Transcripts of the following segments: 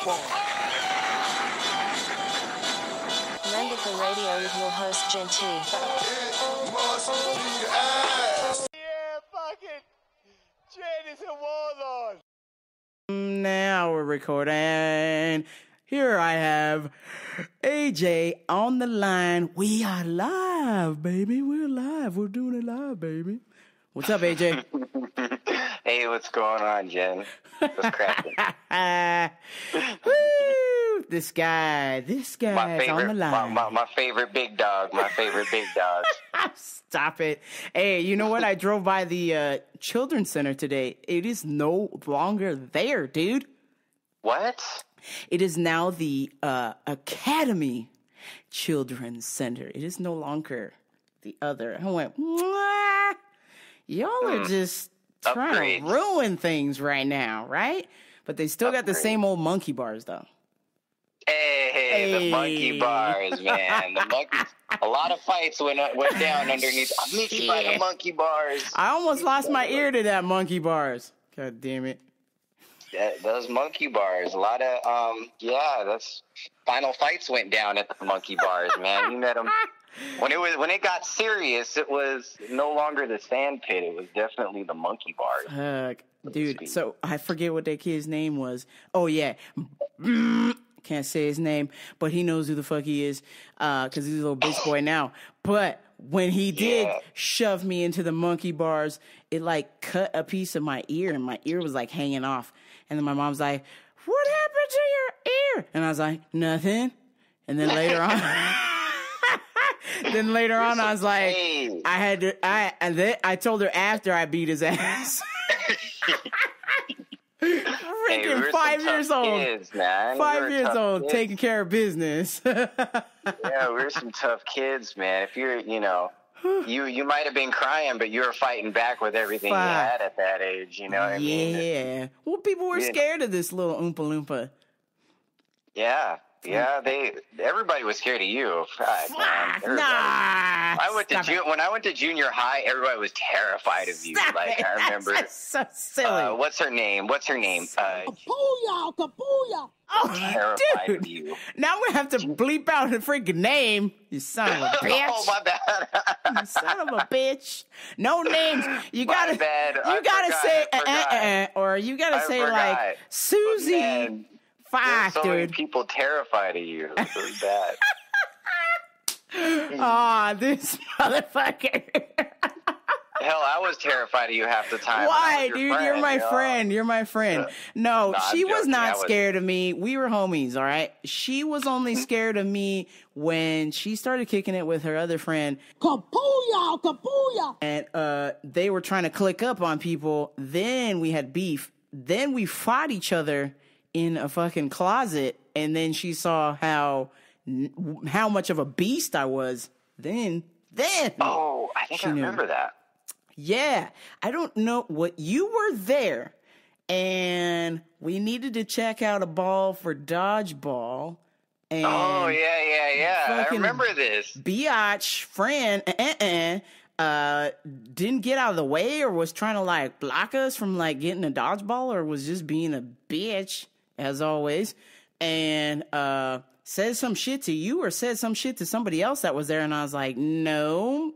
Mandica Radio with your host, Genty. Yeah, fucking Jen is a warlord. Now we're recording. Here I have AJ on the line. We are live, baby. We're live. We're doing it live, baby. What's up, AJ? Hey, what's going on, Jen? What's cracking? Woo! This guy My is on the line. my favorite big dog. My favorite big dog. Stop it. Hey, you know what? I drove by the children's center today. It is no longer there, dude. What? It is now the Academy Children's Center. It is no longer the other. I went, mwah! Y'all are just trying to ruin things right now, right? But they still got the same old monkey bars, though. Hey, the monkey bars, man. The monkeys. A lot of fights went down underneath. I'll meet you by the monkey bars. I almost lost my ear to that monkey bars. God damn it. Yeah, those monkey bars. A lot of, that's final fights went down at the monkey bars, man. You met them. When it got serious, it was no longer the sand pit. It was definitely the monkey bars. Dude, so I forget what that kid's name was. Oh, yeah. Can't say his name, but he knows who the fuck he is because he's a little bitch boy now. But when he did shove me into the monkey bars, it like cut a piece of my ear, and my ear was like hanging off. And then my mom's like, "What happened to your ear?" And I was like, "Nothing." And then later on, I was like, I told her after I beat his ass. Freaking 5 years old. Kids, man. 5 years old, kids. taking care of business. Yeah, we're some tough kids, man. If you're, you might have been crying, but you were fighting back with everything you had at that age. You know what I mean? Yeah. Well, people were scared of this little Oompa Loompa. Yeah. Yeah, everybody was scared of you. God, man. When I went to junior high, everybody was terrified of you. Like I remember. That's so silly. What's her name? Kapuya. Oh, terrified dude. of you. Now we have to bleep out the freaking name. You son of a bitch. Oh, my bad. You son of a bitch. No names. You gotta say or you gotta say like Susie. Man. Fuck, so many dude. people terrified of you. It was bad. Aw, this motherfucker. Hell, I was terrified of you half the time. Why, dude? You're my friend. You're my friend. No, she was not scared of me. We were homies, all right? She was only scared of me when she started kicking it with her other friend. Kapuya. And they were trying to click up on people. Then we had beef. Then we fought each other in a fucking closet, and then she saw how much of a beast I was. Then oh, I think I remember that. Yeah, I don't know what you were there, and we needed to check out a ball for dodgeball. And oh yeah. I remember this. Biatch friend didn't get out of the way, or was trying to like block us from like getting a dodgeball, or was just being a bitch as always, and said some shit to you or said some shit to somebody else that was there, and I was like, no,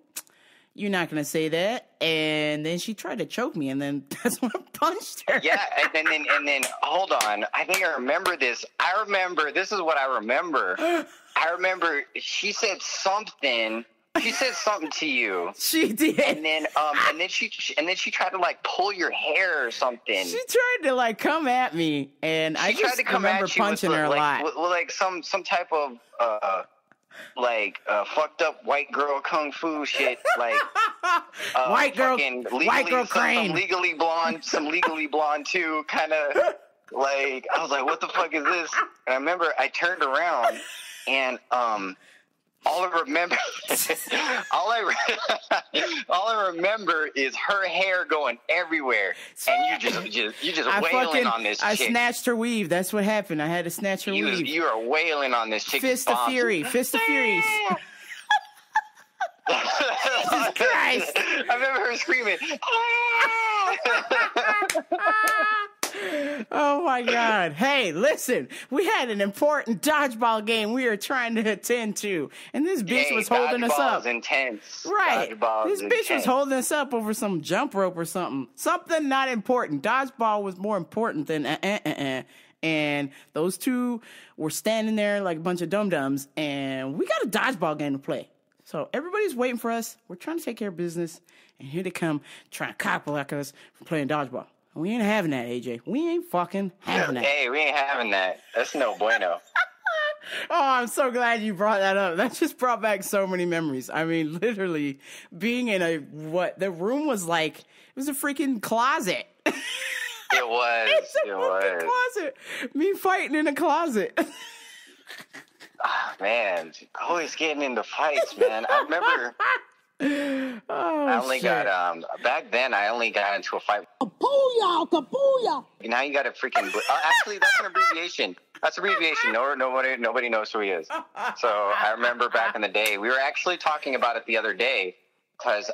you're not gonna say that. And then she tried to choke me, and then that's when I punched her. Yeah, and then hold on, I think I remember this. This is what I remember. I remember she said something. She said something to you. She did. And then she tried to like pull your hair or something. She tried to like come at me, and I just remember punching her a lot. With like some type of fucked up white girl kung fu shit, like white girl crane, some legally blonde too, kind of like. I was like, what the fuck is this? And I remember I turned around and all I remember is her hair going everywhere, and you just wailing on this chick. I snatched her weave. That's what happened. I had to snatch her weave. You were wailing on this chick. Fist of Fury. Jesus Christ! I remember her screaming. Oh my God. Hey, listen, we had an important dodgeball game we were trying to attend to, and this bitch was holding us up. Dodgeball is intense. Right. Dodgeball This is bitch was intense. holding us up over some jump rope or something. Something not important. Dodgeball was more important than And those two were standing there like a bunch of dum-dums, and we got a dodgeball game to play. So everybody's waiting for us. We're trying to take care of business, and here they come trying to cock-block us from playing dodgeball. We ain't having that, AJ. We ain't fucking having that. Hey, we ain't having that. That's no bueno. Oh, I'm so glad you brought that up. That just brought back so many memories. I mean, literally being in the room was like, it was a freaking closet. It was. It's a fucking closet. Me fighting in a closet. Man, always getting into fights, man. I remember I only got, back then I only got into a fight. Kapuya, kapuya. Now you got a freaking, actually that's an abbreviation. That's abbreviation. Nobody knows who he is. So I remember back in the day, we were actually talking about it the other day because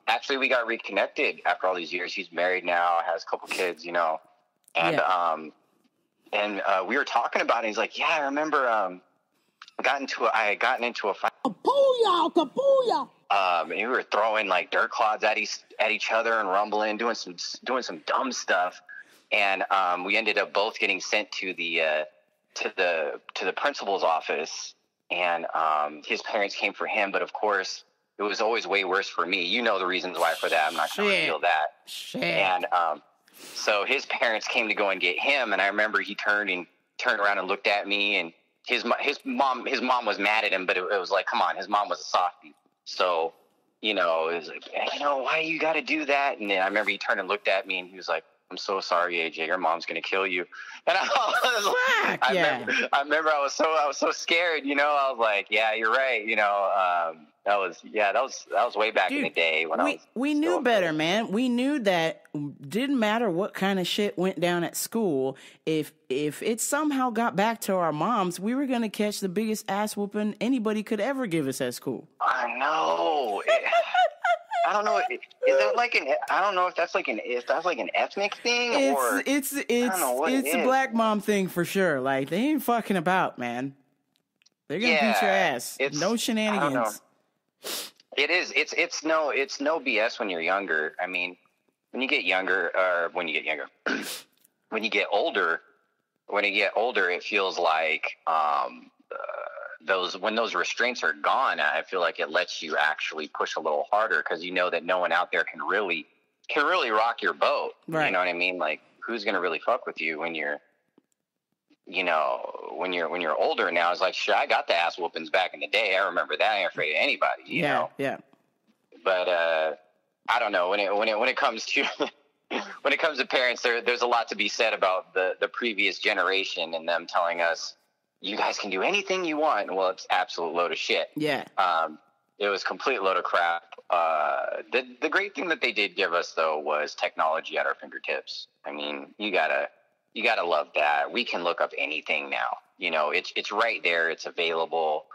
actually we got reconnected after all these years. He's married now, has a couple kids, you know, and we were talking about it. He's like, yeah, I remember I had gotten into a fight. Kapuya, kapuya. And we were throwing like dirt clods at each other and rumbling, doing some dumb stuff. And we ended up both getting sent to the principal's office, and his parents came for him. But of course, it was always way worse for me. You know the reasons why for that. I'm not going to reveal that. Shit. And so his parents came to go and get him, and I remember he turned around and looked at me, and his mom was mad at him, but it was like, come on, his mom was a softie. So, you know, it was like, you know, why you got to do that? And then I remember he turned and looked at me, and he was like, I'm so sorry, AJ, your mom's going to kill you. And I remember I was so scared, you know, I was like, yeah, you're right. You know, that was way back in the day when we knew better, man. We knew that didn't matter what kind of shit went down at school. If it somehow got back to our moms, we were going to catch the biggest ass whooping anybody could ever give us at school. I know. I don't know. Is that like I don't know if that's like an ethnic thing or it's I don't know what it a is. black mom thing for sure. Like they ain't fucking about, man. They're gonna beat your ass. No shenanigans. It is. It's no BS when you're younger. I mean, when you get older, it feels like when those restraints are gone, I feel like it lets you actually push a little harder because you know that no one out there can really rock your boat. Right. You know what I mean? Like, who's gonna really fuck with you when you're, you know, when you're older now? It's like, shit, I got the ass whoopings back in the day. I remember that. I ain't afraid of anybody. You know? Yeah. But I don't know when it comes to when it comes to parents, there's a lot to be said about the previous generation and them telling us, you guys can do anything you want. Well, it's absolute load of shit. Yeah. It was complete load of crap. The great thing that they did give us though was technology at our fingertips. I mean, you gotta love that. We can look up anything now. You know, it's right there. It's available.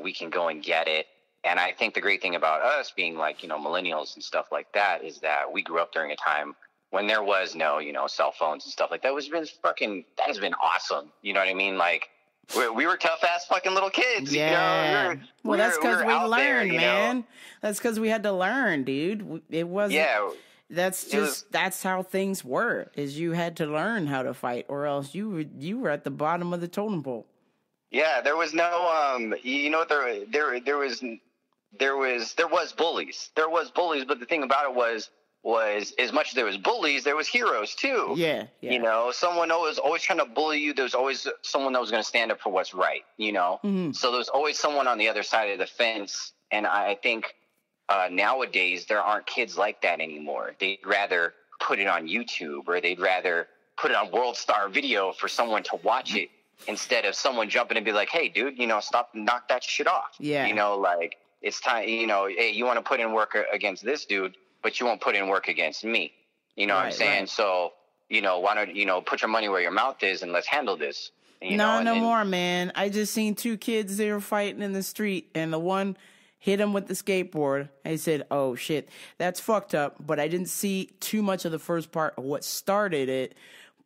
We can go and get it. And I think the great thing about us being like, you know, millennials and stuff like that is that we grew up during a time when there was no, you know, cell phones and stuff like that. That has been awesome. You know what I mean? Like, we were tough ass fucking little kids. Yeah. You know? That's because we learned, there, man. Know? That's because we had to learn, dude. It wasn't. Yeah. That's how things were. Is you had to learn how to fight, or else you were at the bottom of the totem pole. Yeah, there was no you know, there was bullies. There was bullies, but the thing about it was as much as there was bullies, there was heroes too. Yeah. You know, someone was always trying to bully you. There's always someone that was going to stand up for what's right, you know? Mm-hmm. So there's always someone on the other side of the fence. And I think nowadays there aren't kids like that anymore. They'd rather put it on YouTube, or they'd rather put it on World Star Video for someone to watch it instead of someone jumping and be like, hey, dude, you know, stop and knock that shit off. Yeah. You know, like, it's time, you know, hey, you want to put in work against this dude, but you won't put in work against me. You know what I'm saying? Right. So, you know, why don't, you know, put your money where your mouth is and let's handle this. No more, man. I just seen two kids, they were fighting in the street, and the one hit him with the skateboard. I said, oh, shit, that's fucked up. But I didn't see too much of the first part of what started it.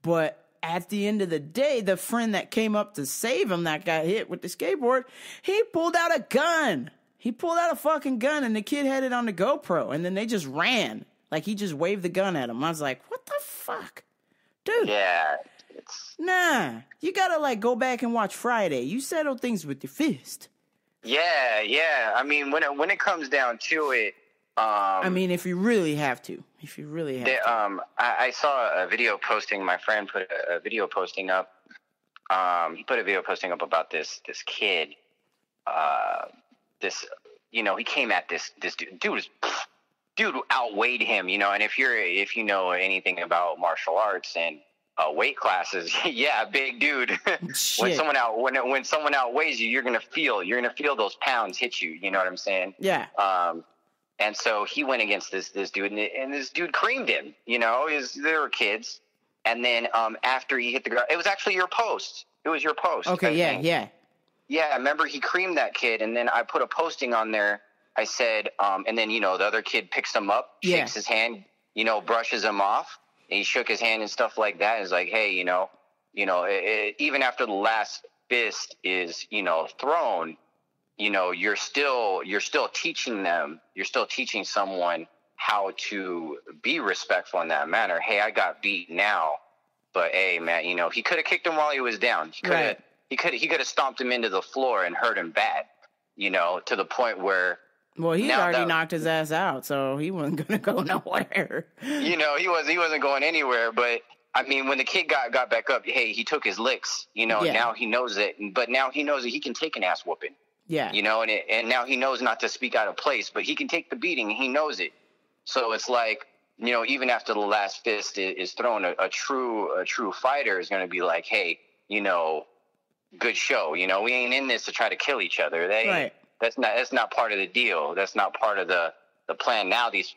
But at the end of the day, the friend that came up to save him that got hit with the skateboard, he pulled out a gun. He pulled out a fucking gun, and the kid had it on the GoPro. And then they just ran. Like, he just waved the gun at him. I was like, what the fuck? Dude. Yeah. Nah. You gotta, like, go back and watch Friday. You settle things with your fist. Yeah. I mean, when it comes down to it, I mean, if you really have to. I saw a video posting. My friend put a video posting up. He put a video posting up about this kid. He came at this dude. Dude outweighed him, and if you know anything about martial arts and weight classes, yeah, big dude. when someone outweighs you, you're gonna feel those pounds hit you. You know what I'm saying? Yeah. And so he went against this dude, and this dude creamed him. They were kids, and then after he hit the ground, it was actually your post. It was your post. Okay. Yeah. Yeah. Remember, he creamed that kid, and then I put a posting on there. I said, and then, the other kid picks him up, shakes his hand, brushes him off. And he shook his hand and stuff like that. And it's like, hey, even after the last fist is, thrown, you're still teaching them. You're still teaching someone how to be respectful in that manner. Hey, I got beat now. But, hey, man, he could have kicked him while he was down. He could have stomped him into the floor and hurt him bad, to the point where, well, he already knocked his ass out, so he wasn't going to go nowhere. He wasn't going anywhere. But I mean, when the kid got back up, hey, he took his licks. Now he knows it. But now he knows that he can take an ass whooping. Yeah. And now he knows not to speak out of place, but he can take the beating. And he knows it. So it's like, even after the last fist is thrown, a true fighter is going to be like, hey, good show. We ain't in this to try to kill each other. Right. That's not part of the deal. That's not part of the plan. Now these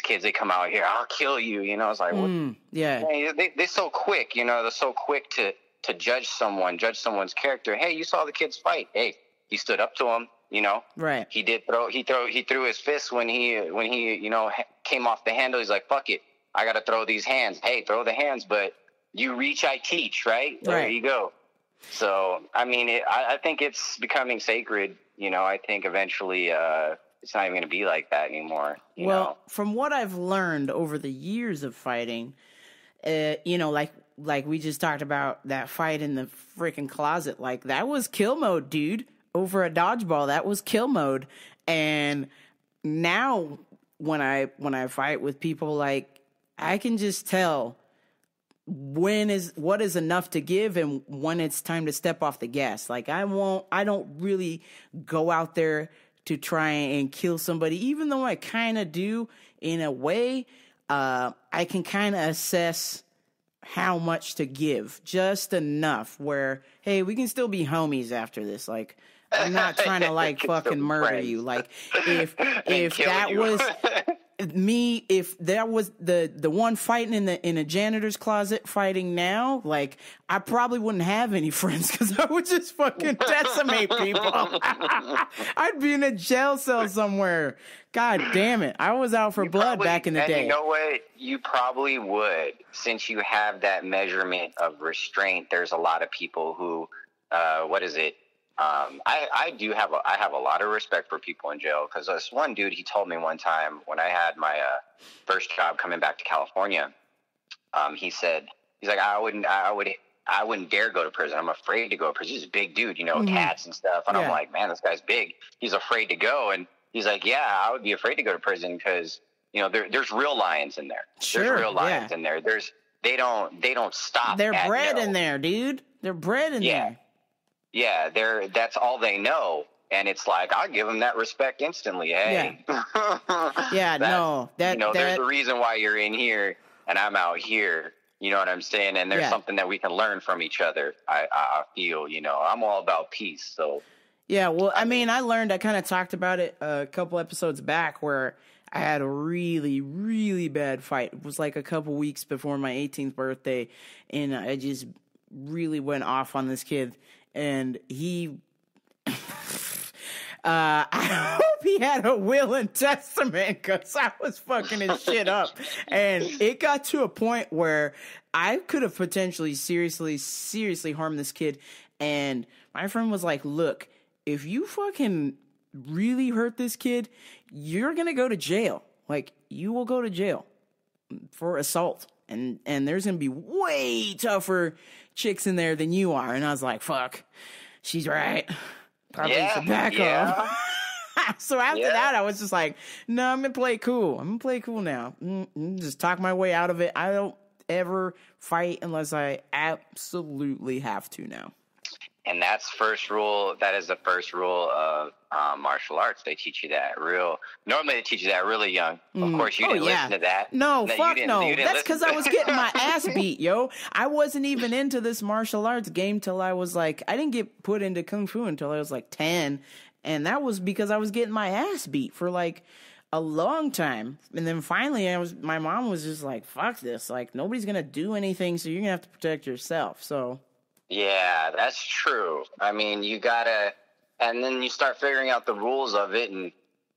kids, they come out here, I'll kill you. It's like, what? Yeah. They're so quick. They're so quick to judge someone's character. Hey, you saw the kids fight. Hey, he stood up to him. Right. He threw his fist when he came off the handle. He's like, fuck it, I got to throw these hands. Hey, throw the hands, but you reach, I teach. Right. There you go. So I mean, I think it's becoming sacred. I think eventually it's not even going to be like that anymore. You know? From what I've learned over the years of fighting, like we just talked about that fight in the freaking closet, like that was kill mode, dude. Over a dodgeball, that was kill mode. And now when I fight with people, like I can just tell what is enough to give and when it's time to step off the gas. Like I don't really go out there to try and kill somebody, even though I kind of do in a way. I can kind of assess how much to give, just enough where, hey, we can still be homies after this. Like I'm not trying to like fucking murder friends. You. Like if that was me, if that was the one fighting in a janitor's closet fighting now, like I probably wouldn't have any friends because I would just fucking decimate people. I'd be in a jail cell somewhere. God damn it. I was out for blood back in the day. You know what? You probably would. Since you have that measurement of restraint, there's a lot of people who, I have a lot of respect for people in jail because this one dude, he told me one time when I had my first job coming back to California, he's like, I wouldn't dare go to prison. I'm afraid to go to prison. He's a big dude, cats and stuff. And I'm like, man, this guy's big. He's afraid to go. And he's like, yeah, I would be afraid to go to prison because, there's real lions in there. Sure, there's real lions in there. They don't stop. They're bred in there, dude. They're bred in there. Yeah, that's all they know, and it's like I'll give them that respect instantly. Hey, there's a reason why you're in here and I'm out here. You know what I'm saying? And there's something that we can learn from each other. I feel, I'm all about peace. So yeah, well, I mean, I kind of talked about it a couple episodes back where I had a really, really bad fight. It was like a couple weeks before my 18th birthday, and I just really went off on this kid. And he, I hope he had a will and testament because I was fucking his shit up. And it got to a point where I could have potentially seriously harmed this kid. And my friend was like, look, if you fucking really hurt this kid, you're going to go to jail. Like, you will go to jail for assault. And there's going to be way tougher chicks in there than you are. And I was like, fuck, she's right. Probably should back up. So after that, I was just like, no, I'm going to play cool. I'm going to play cool now. Just talk my way out of it. I don't ever fight unless I absolutely have to now. And that's first rule. That is the first rule of martial arts. They teach you that normally they teach you that really young. Of course, you didn't listen to that. No, fuck no. You didn't That's because I was getting my ass beat, yo. I wasn't even into this martial arts game till I was like, I didn't get put into Kung Fu until I was like 10. And that was because I was getting my ass beat for like a long time. And then finally my mom was just like, fuck this. Like, nobody's going to do anything. So you're going to have to protect yourself. So. Yeah, that's true. I mean, you gotta, and then you start figuring out the rules of it,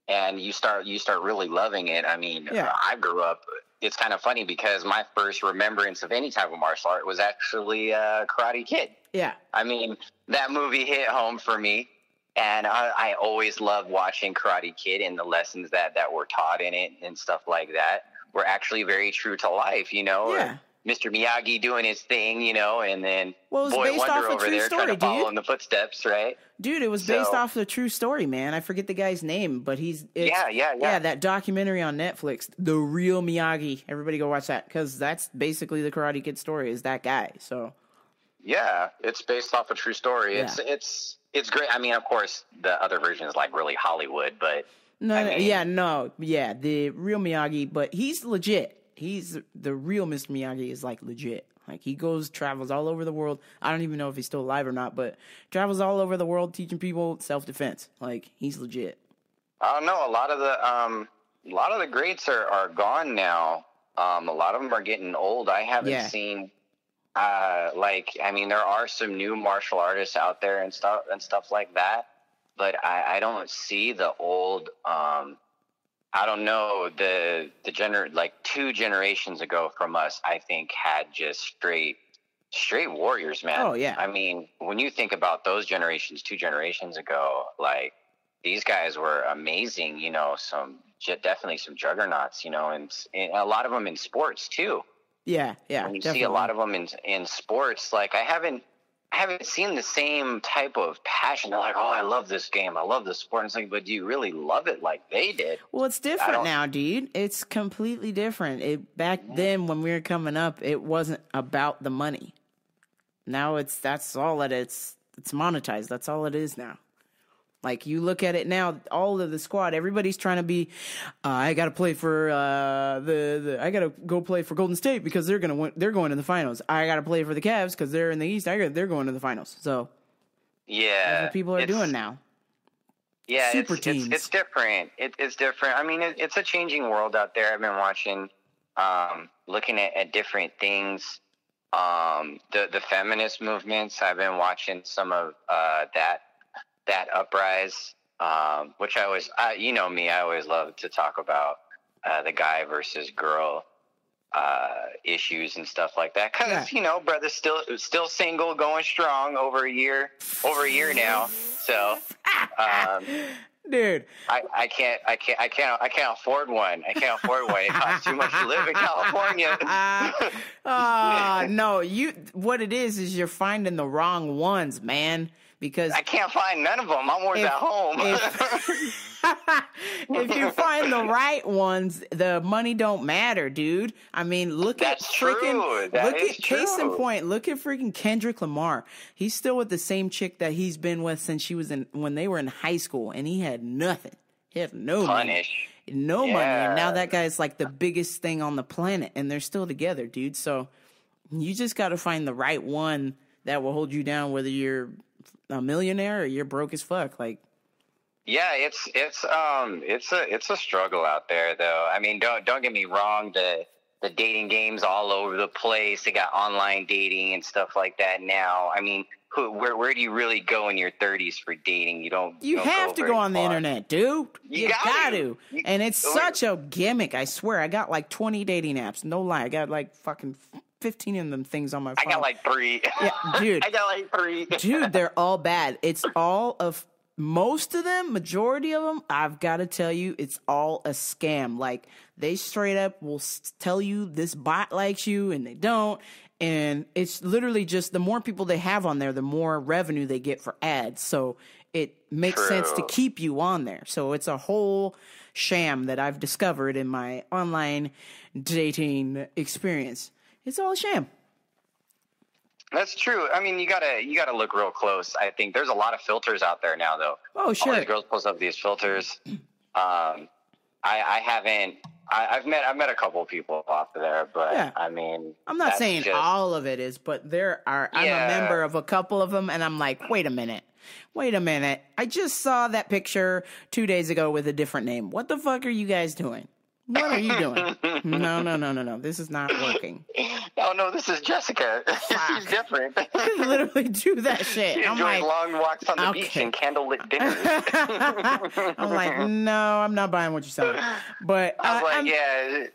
and you start really loving it. I mean, I grew up. It's kind of funny because my first remembrance of any type of martial art was actually Karate Kid. Yeah. I mean, that movie hit home for me, and I always loved watching Karate Kid, and the lessons that were taught in it and stuff like that were actually very true to life. You know. Yeah. Mr. Miyagi doing his thing, you know, and then Boy Wonder over there trying to follow in the footsteps, right? Dude, it was based off the true story, man. I forget the guy's name, but yeah, that documentary on Netflix, The Real Miyagi. Everybody go watch that because that's basically the Karate Kid story. Is that guy? So yeah, it's based off a true story. Yeah. It's great. I mean, of course, the other version is like really Hollywood, but the real Miyagi, but he's legit. He's the real Mr. Miyagi is like legit. Like he travels all over the world. I don't even know if he's still alive or not, but travels all over the world teaching people self-defense. Like he's legit. I don't know. A lot of the greats are gone now. A lot of them are getting old. I haven't seen. I mean, there are some new martial artists out there and stuff like that, but I don't see the old. I don't know, the 2 generations ago from us, I think had just straight warriors, man. Oh yeah. I mean, when you think about those generations, 2 generations ago, like these guys were amazing, you know, definitely some juggernauts, you know, and a lot of them in sports too. Yeah. When you see a lot of them in sports, like I haven't seen the same type of passion. They're like, oh, I love this game. I love this sport. And it's like, but do you really love it like they did? Well, it's different now, dude. It's completely different. Back then when we were coming up, it wasn't about the money. Now that's all it is. It's monetized. That's all it is now. Like you look at it now, all of the squad, everybody's trying to be. I got to play for I got to go play for Golden State because they're gonna win. They're going to the finals. I got to play for the Cavs because they're in the East. They're going to the finals. So that's what people are doing now. Yeah, super teams. It's different. It's different. I mean, it's a changing world out there. I've been watching, looking at different things. The feminist movements. I've been watching some of that uprise, which I always, you know me, I always love to talk about the guy versus girl issues and stuff like that. Because you know, brother's still single, going strong over a year now. So, dude, I can't afford one. I can't afford one. It costs too much to live in California. No, what it is you're finding the wrong ones, man. Because I can't find none of them. I'm always at home. If you find the right ones, the money don't matter, dude. I mean, case in point, look at freaking Kendrick Lamar. He's still with the same chick that he's been with since when they were in high school, and he had nothing. He had no money. No money. And now that guy's like the biggest thing on the planet, and they're still together, dude. So you just got to find the right one that will hold you down, whether you're a millionaire or you're broke as fuck. Like, yeah, it's a struggle out there, though. I mean, don't get me wrong. The dating games all over the place. They got online dating and stuff like that now. I mean, where do you really go in your 30s for dating? You don't. You don't have to go on the far. internet, dude. You got to. You- And it's such a gimmick. I swear, I got like 20 dating apps. No lie, I got like fucking 15 of them things on my phone. I got like 3. Yeah, dude. I got like 3. Dude, they're all bad. It's all of most of them, majority of them, I've got to tell you, it's all a scam. Like, they straight up will tell you this bot likes you and they don't. And it's literally just the more people they have on there, the more revenue they get for ads. So it makes sense to keep you on there. So it's a whole sham that I've discovered in my online dating experience. It's all a sham. That's true. I mean, you gotta look real close. I think there's a lot of filters out there now, though. Oh, sure. All these girls post up these filters. I haven't. I've met a couple of people off of there, but Yeah. I mean, I'm not saying all of it is, but there are. I'm a member of a couple of them, and I'm like, wait a minute. I just saw that picture 2 days ago with a different name. What the fuck are you guys doing? What are you doing? No. This is not working. No, this is Jessica. She's different. Literally do that shit. She I'm enjoys like, long walks on the beach and candlelit dinners. I'm like, no, I'm not buying what you're selling. But I was like, yeah,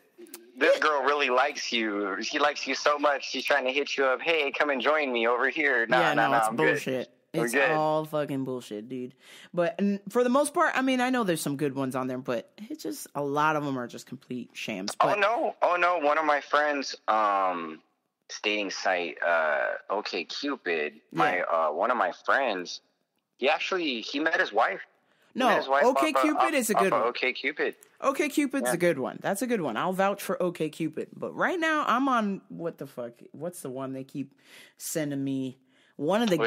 this girl really likes you. She likes you so much. She's trying to hit you up. Hey, come and join me over here. No, it's I'm bullshit. Good. It's all fucking bullshit, dude. But for the most part, I mean, I know there's some good ones on there, but it's just a lot of them are just complete shams. But, Oh no! One of my friends, dating site, OkCupid. One of my friends, he met his wife. OkCupid is a good one. OkCupid. OkCupid's a good one. That's a good one. I'll vouch for OkCupid. But right now, I'm on what the fuck? What's the one they keep sending me? One of the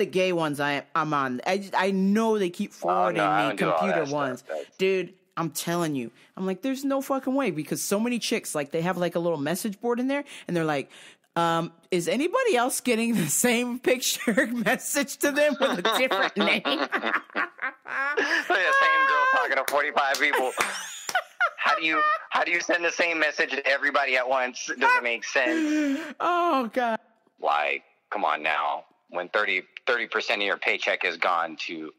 gay ones I'm on. I know they keep forwarding me computer ones. Dude, I'm telling you. I'm like, there's no fucking way, because so many chicks, like, they have like a little message board in there and they're like, is anybody else getting the same picture message to them with a different name? The same girl talking to 45 people. How do you send the same message to everybody at once? It doesn't make sense. Oh God. Like, come on now. When 30% of your paycheck is gone to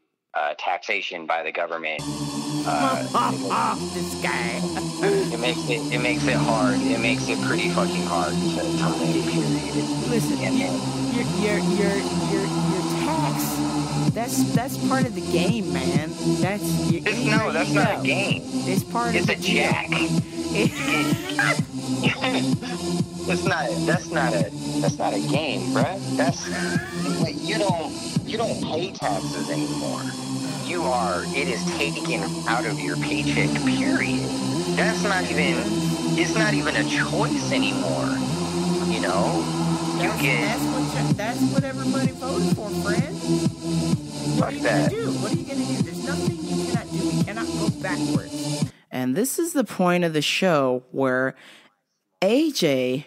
taxation by the government, this guy. it makes it hard. It makes it pretty fucking hard to terminate a period. Listen, your tax. That's part of the game, man. That's not a game. It's part of the It's a jack. That's not a game, bruh. You don't pay taxes anymore. It is taken out of your paycheck, period. It's not even a choice anymore. You know? That's what everybody voted for, friend. What are you gonna do? There's nothing you cannot do. You cannot go backwards. And this is the point of the show where AJ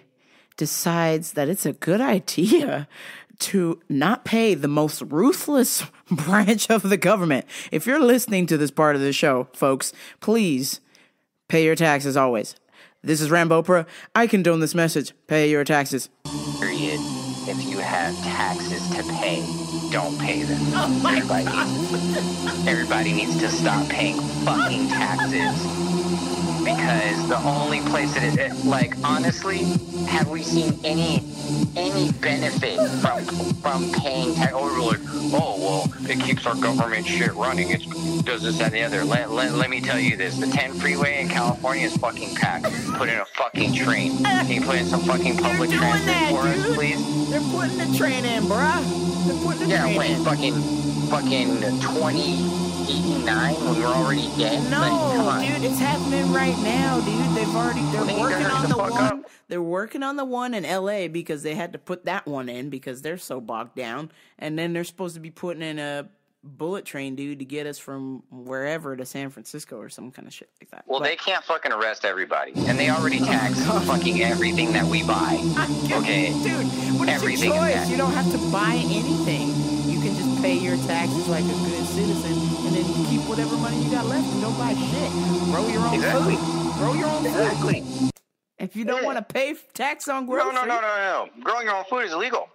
decides that it's a good idea to not pay the most ruthless branch of the government. If you're listening to this part of the show, folks, please pay your taxes always. This is Rambo Pro. I condone this message. Pay your taxes. Period. If you have taxes to pay, don't pay them. Everybody needs to stop paying fucking taxes. Because the only place that it honestly, have we seen any benefit from paying tax? Or we're like, oh, well, it keeps our government shit running. It does this, that, and the other. Let me tell you this. The 10 freeway in California is fucking packed. Put in a fucking train. Can you put in some fucking public transit for us, please? They're putting the train in, bruh. They're putting the train in. Fucking 2089 when we're already dead? No, dude, it's happening right now, dude. They're working on the one. They're working on the one in LA because they had to put that one in because they're so bogged down. And then they're supposed to be putting in a bullet train, dude, to get us from wherever to San Francisco or some kind of shit like that. Well, they can't fucking arrest everybody. And they already tax fucking everything that we buy. Okay? Dude, but it's your choice. You don't have to buy anything. You can just pay your taxes like a good citizen and then keep whatever money you got left and don't buy shit. Grow your own food. Grow your own food. If you don't want to pay tax on groceries. No. Growing your own food is illegal.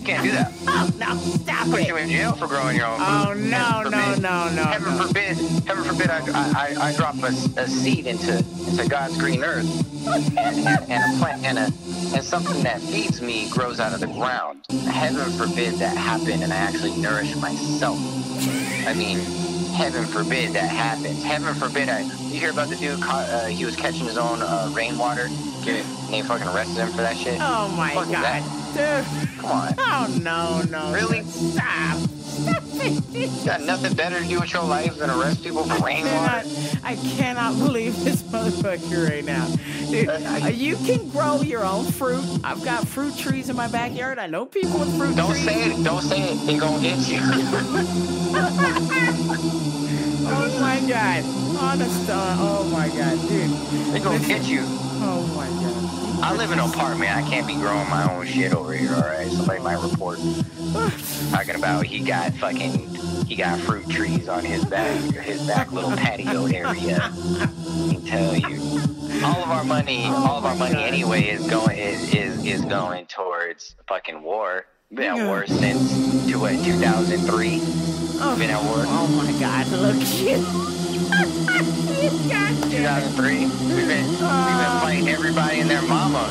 Can't do that. Oh, no, stop Put it. you in jail for growing your own food. Oh, no. Heaven forbid I drop a seed into God's green earth and a plant and something that feeds me grows out of the ground. Heaven forbid that happen and I actually nourish myself. I mean, heaven forbid that happens. Heaven forbid you hear about the dude, he was catching his own rainwater, and they fucking arrested him for that shit? Oh, my God. Dude. Come on. Oh, no. Really? Stop it. You got nothing better to do with your life than arrest people for rainwater? I cannot believe this motherfucker right now. Dude, you can grow your own fruit. I've got fruit trees in my backyard. I know people with fruit trees. Don't say it. They gonna get you. Oh, my God. Honest, oh, my God, dude. They gonna get you. Oh, my God. I live in an apartment. I can't be growing my own shit over here, all right? Somebody might report. Talking about he got fruit trees on his back little patio area. Let me tell you. All of our money anyway is going towards fucking war. Been at war since 2003. Been at war. Oh my God! Look at you. 2003. We've been fighting everybody and their mama.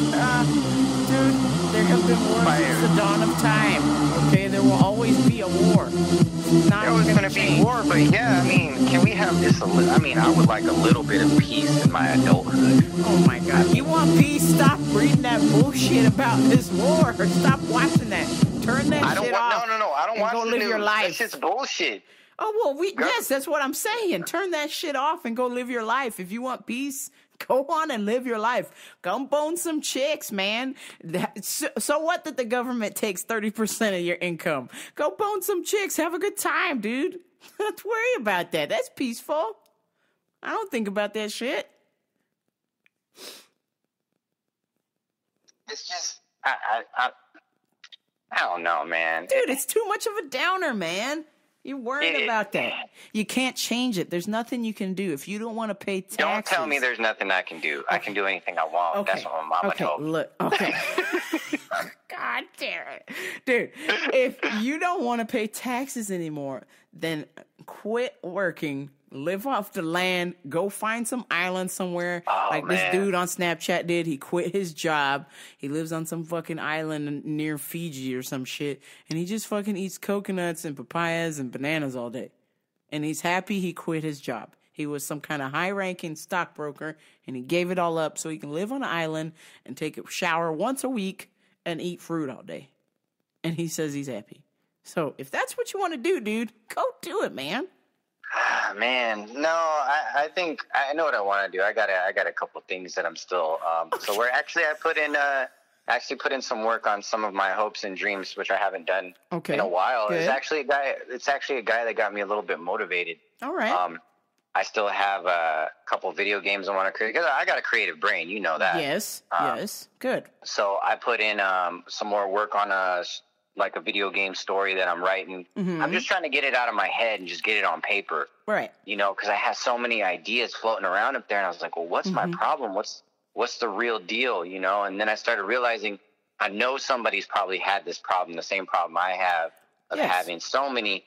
Dude, there have been wars since the dawn of time. Okay, there will always be a war. There was going to be war, but yeah, I mean, can we have this? I mean, I would like a little bit of peace in my adulthood. Oh my God! You want peace? Stop reading that bullshit about this war. Stop watching that. Turn that shit off. No. I don't watch the news. Live your life. That's just bullshit. Oh, well, yes, that's what I'm saying. Turn that shit off and go live your life. If you want peace, go on and live your life. Go bone some chicks, man. So what that the government takes 30% of your income? Go bone some chicks. Have a good time, dude. Don't worry about that. That's peaceful. I don't think about that shit. It's just, I don't know, man. Dude, it's too much of a downer, man. You're worried about that. You can't change it. There's nothing you can do. If you don't want to pay taxes. Don't tell me there's nothing I can do. I can do anything I want. Okay. That's what my mama told me. Look, okay. God damn it. Dude, if you don't want to pay taxes anymore, then quit working. Live off the land. Go find some island somewhere. This dude on Snapchat did. He quit his job. He lives on some fucking island near Fiji or some shit. And he just fucking eats coconuts and papayas and bananas all day. And he's happy he quit his job. He was some kind of high-ranking stockbroker, and he gave it all up so he can live on an island and take a shower once a week and eat fruit all day. And he says he's happy. So if that's what you want to do, dude, go do it, man. Man, no, I think I know what I want to do. I got a couple of things that I'm still. So we're actually I put in some work on some of my hopes and dreams, which I haven't done in a while. Good. It's actually a guy that got me a little bit motivated. All right. I still have a couple of video games I want to create because I got a creative brain. You know that. Yes. Good. So I put in some more work on a video game story that I'm writing. Mm-hmm. I'm just trying to get it out of my head and just get it on paper. Right. You know, because I have so many ideas floating around up there, and I was like, well, what's my problem? What's the real deal, you know? And then I started realizing I know somebody's probably had this problem, the same problem I have of having so many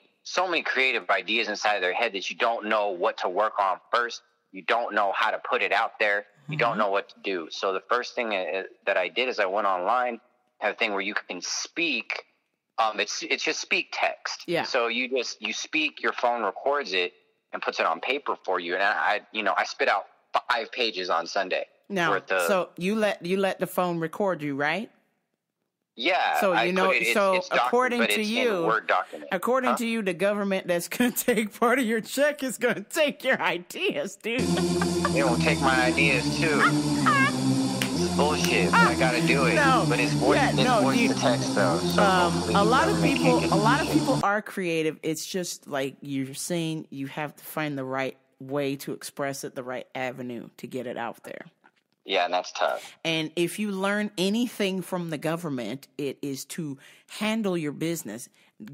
creative ideas inside of their head that you don't know what to work on first. You don't know how to put it out there. You don't know what to do. So the first thing that I did is I went online, have a thing where you can speak. It's just speak text. Yeah. So you speak, your phone records it and puts it on paper for you. And I spit out 5 pages on Sunday. Now, so you let the phone record you, right? Yeah. So it's according to you, in Word document. According to you, the government that's going to take part of your check is going to take your ideas, dude. They won't take my ideas too. Bullshit. I gotta do it. No, but it's voice to text though. So a lot of people are creative. It's just like you're saying, you have to find the right way to express it, the right avenue to get it out there. Yeah, and that's tough. And if you learn anything from the government, it is to handle your business.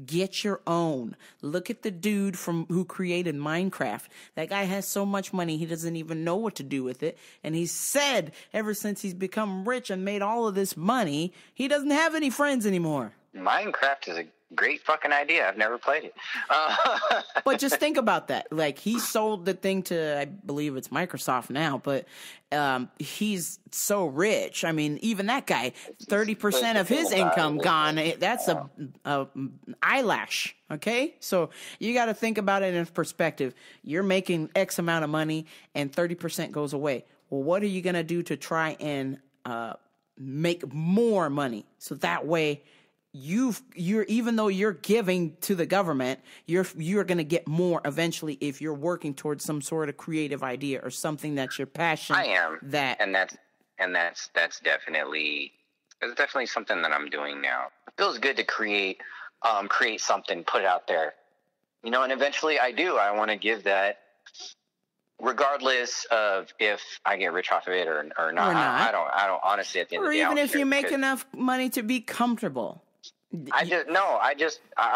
Get your own. Look at the dude who created Minecraft. That guy has so much money, he doesn't even know what to do with it. And he said ever since he's become rich and made all of this money, he doesn't have any friends anymore. Minecraft is a great fucking idea. I've never played it. But just think about that. Like, he sold the thing to, I believe it's Microsoft now, but he's so rich. I mean, even that guy, 30% of his income gone. That's a eyelash. Okay, so you got to think about it in perspective. You're making X amount of money, and 30% goes away. Well, what are you gonna do to try and make more money? So that way, you're even though you're giving to the government, you're going to get more eventually if you're working towards some sort of creative idea or something that's your passion. I am that's definitely something that I'm doing now. It feels good to create something, put it out there, and eventually I want to give that, regardless of if I get rich off of it or not. I don't honestly, at the end of the day, or even if you make enough money to be comfortable. I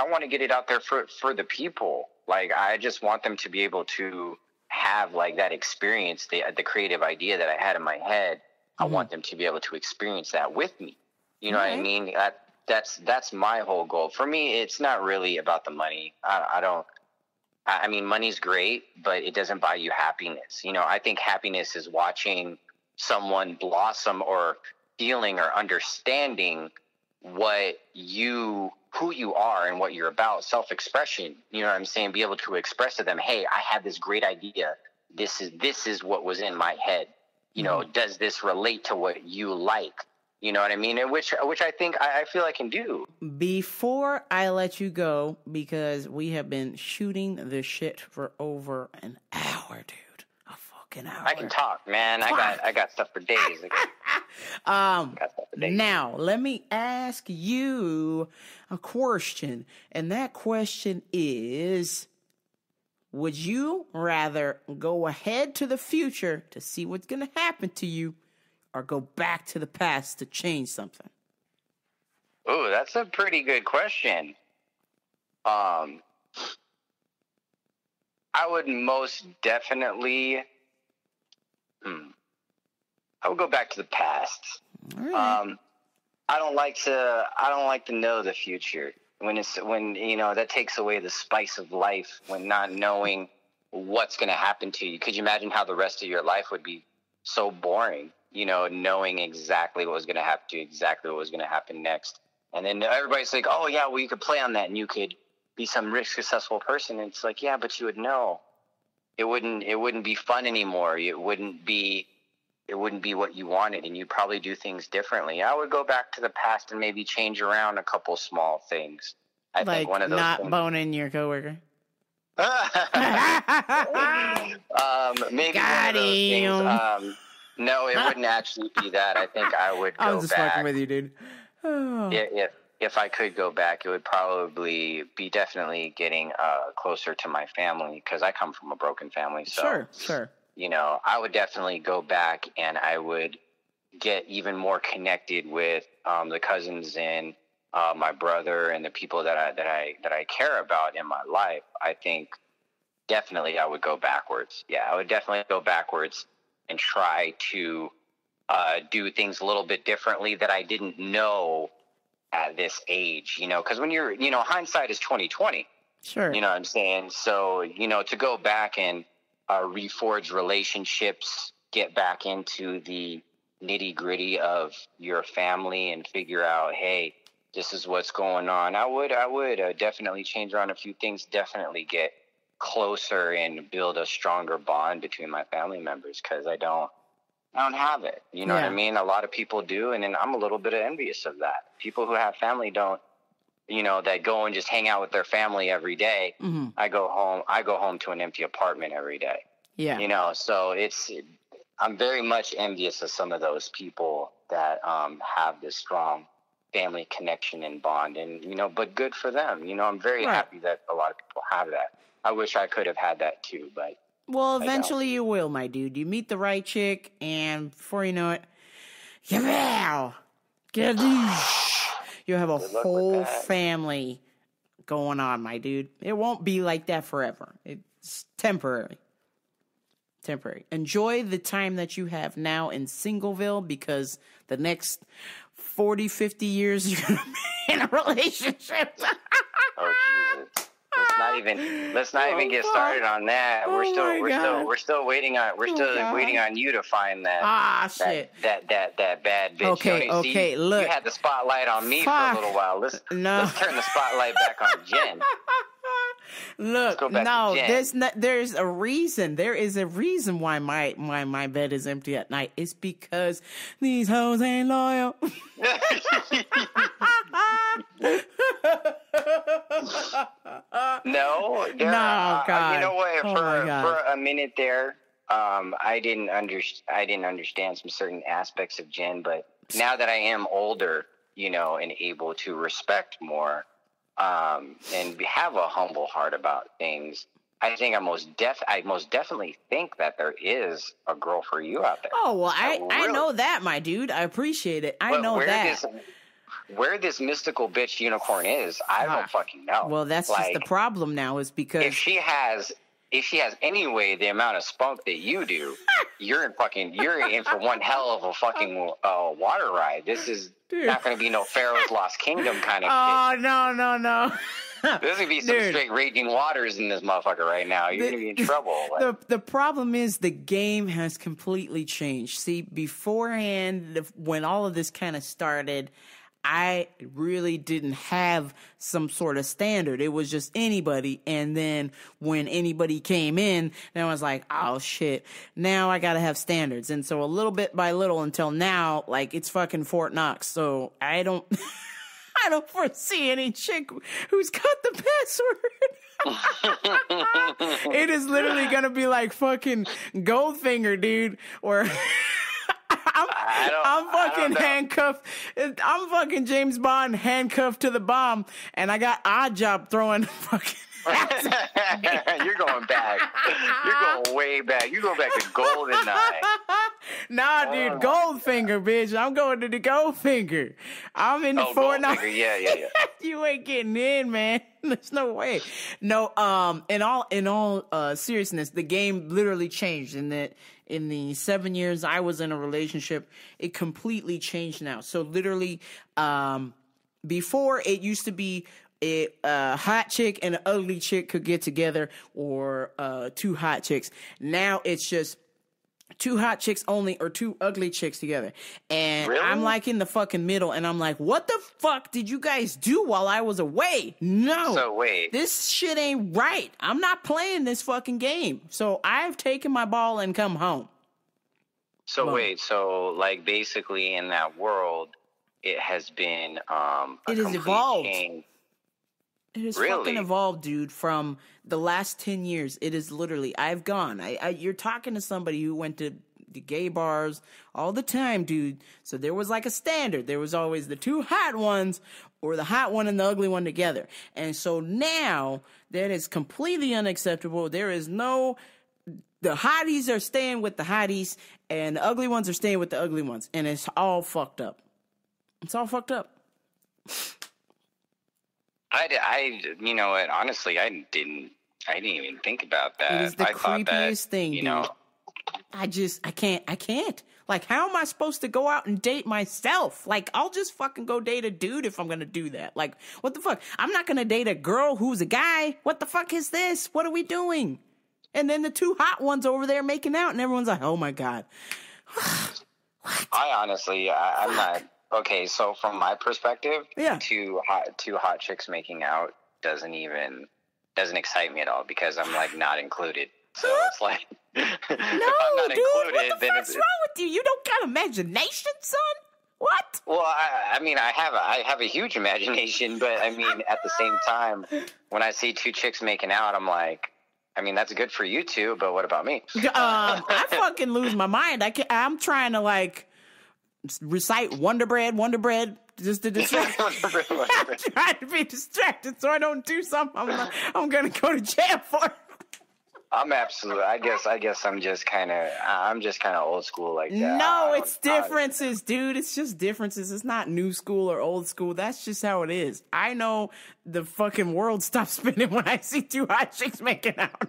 want to get it out there for the people. Like, I just want them to be able to have like that experience, the creative idea that I had in my head. I want them to be able to experience that with me. You know what I mean? That's my whole goal. For me, it's not really about the money. I mean, money's great, but it doesn't buy you happiness. I think happiness is watching someone blossom, or feeling or understanding who you are and what you're about, self-expression. You know what I'm saying? Be able to express to them, hey, I had this great idea. This is what was in my head. Does this relate to what you like? You know what I mean? And which I think I feel I can do. Before I let you go, because we have been shooting this shit for over an hour, dude. A fucking hour. I can talk, man. I got stuff for days. Now, let me ask you a question. And that question is, would you rather go ahead to the future to see what's going to happen to you, or go back to the past to change something? Ooh, that's a pretty good question. I would most definitely... I would go back to the past. All right. I don't like to know the future when that takes away the spice of life, when not knowing what's going to happen to you. Could you imagine how the rest of your life would be so boring? Knowing exactly what was going to happen to you, exactly what was going to happen next. And then everybody's like, oh yeah, well, you could play on that and you could be some rich, successful person. And it's like, yeah, but you would know. It wouldn't be fun anymore. It wouldn't be what you wanted, and you'd probably do things differently. I would go back to the past and maybe change around a couple small things. I think one of those not things, boning your coworker. Maybe Got one of those him. things. No, it wouldn't actually be that. I think I would go back. I was just fucking with you, dude. Oh. If I could go back, it would probably be definitely getting closer to my family, because I come from a broken family. So Sure. I would definitely go back, and I would get even more connected with the cousins and my brother and the people that I care about in my life. I think definitely I would go backwards. Yeah, I would definitely go backwards and try to do things a little bit differently that I didn't know at this age, because when you're, hindsight is 20/20. Sure. You know what I'm saying? So, to go back and reforge relationships, get back into the nitty gritty of your family and figure out, hey, this is what's going on. I would definitely change around a few things, definitely get closer and build a stronger bond between my family members, because I don't have it. You know what I mean? A lot of people do, and then I'm a little bit envious of that. People who have family don't, that go and just hang out with their family every day. Mm-hmm. I go home to an empty apartment every day. Yeah. So I'm very much envious of some of those people that have this strong family connection and bond, and but good for them. I'm very happy that a lot of people have that. I wish I could have had that too, but well, eventually you will, my dude. You meet the right chick, and before you know it, you'll have a whole family going on, my dude. It won't be like that forever. It's temporary. Enjoy the time that you have now in Singleville, because the next 40, 50 years you're gonna be in a relationship. Oh Jesus. Let's not even get started on that. Oh, We're still waiting on you to find that shit. that bad bitch. Okay, See, look. you had the spotlight on me for a little while. Let's turn the spotlight back on Jen. Look, no, there's a reason. There is a reason why my bed is empty at night. It's because these hoes ain't loyal. No, God. You know what? Oh For a minute there, I didn't understand some certain aspects of Jen, but now that I am older, and able to respect more, and have a humble heart about things, I think I most definitely think that there is a girl for you out there. Oh well, I know that, my dude. I appreciate it. I know that. Where this mystical bitch unicorn is, I don't fucking know. Well, that's just the problem now, is because if she has anyway the amount of spunk that you do, you're in for one hell of a fucking water ride. This is not going to be no Pharaoh's Lost Kingdom kind of shit. Oh, no. There's going to be some straight raging waters in this motherfucker right now. You're going to be in trouble. The problem is the game has completely changed. See, beforehand, when all of this kind of started, I really didn't have some sort of standard. It was just anybody. And then when anybody came in, then I was like, oh shit, now I gotta have standards. And so a little bit by little until now, like, it's fucking Fort Knox. So I don't foresee any chick who's got the password. It is literally gonna be like fucking Goldfinger, dude, or I'm fucking handcuffed. I'm fucking James Bond handcuffed to the bomb, and I got Odd Job throwing fucking. You're going back. You're going way back. You're going back to GoldenEye. Nah, dude, Goldfinger, bitch. I'm going to the Goldfinger. I'm in the Fort Knox. Yeah. You ain't getting in, man. There's no way. No, in all seriousness, the game literally changed in that. In the 7 years I was in a relationship, it completely changed now. So literally, before it used to be a hot chick and an ugly chick could get together, or two hot chicks. Now it's just two hot chicks only, or two ugly chicks together. And really? I'm like in the fucking middle, and I'm like, what the fuck did you guys do while I was away? No. So wait. This shit ain't right. I'm not playing this fucking game. So I've taken my ball and come home. So wait, so like basically in that world, it has been it has evolved. Change. It has really? Fucking evolved, dude, from the last 10 years. It is literally, I've gone. You're talking to somebody who went to the gay bars all the time, dude. So there was like a standard. There was always the two hot ones, or the hot one and the ugly one together. And so now that is completely unacceptable. There is no, the hotties are staying with the hotties, and the ugly ones are staying with the ugly ones. And it's all fucked up. It's all fucked up. You know what? Honestly, I didn't even think about that. It is the creepiest thing, dude. I can't. Like, how am I supposed to go out and date myself? Like, I'll just fucking go date a dude if I'm gonna do that. Like, what the fuck? I'm not gonna date a girl who's a guy. What the fuck is this? What are we doing? And then the two hot ones over there making out, and everyone's like, oh my God. What? I'm not. Okay, so from my perspective, two hot chicks making out doesn't excite me at all, because I'm like not included. So it's like, no, if I'm not dude, included, what the fuck's wrong with you? You don't got imagination, son? What? Well, I mean, I have a huge imagination, but I mean, at the same time, when I see two chicks making out, I'm like, I mean, that's good for you two, but what about me? I fucking lose my mind. I'm trying to like recite Wonder Bread, just to distract. I'm trying to be distracted so I don't do something I'm gonna go to jail for. I'm absolutely. I guess I'm just kind of old school like that. No, it's differences, dude. It's just differences. It's not new school or old school. That's just how it is. I know the fucking world stops spinning when I see two hot chicks making out.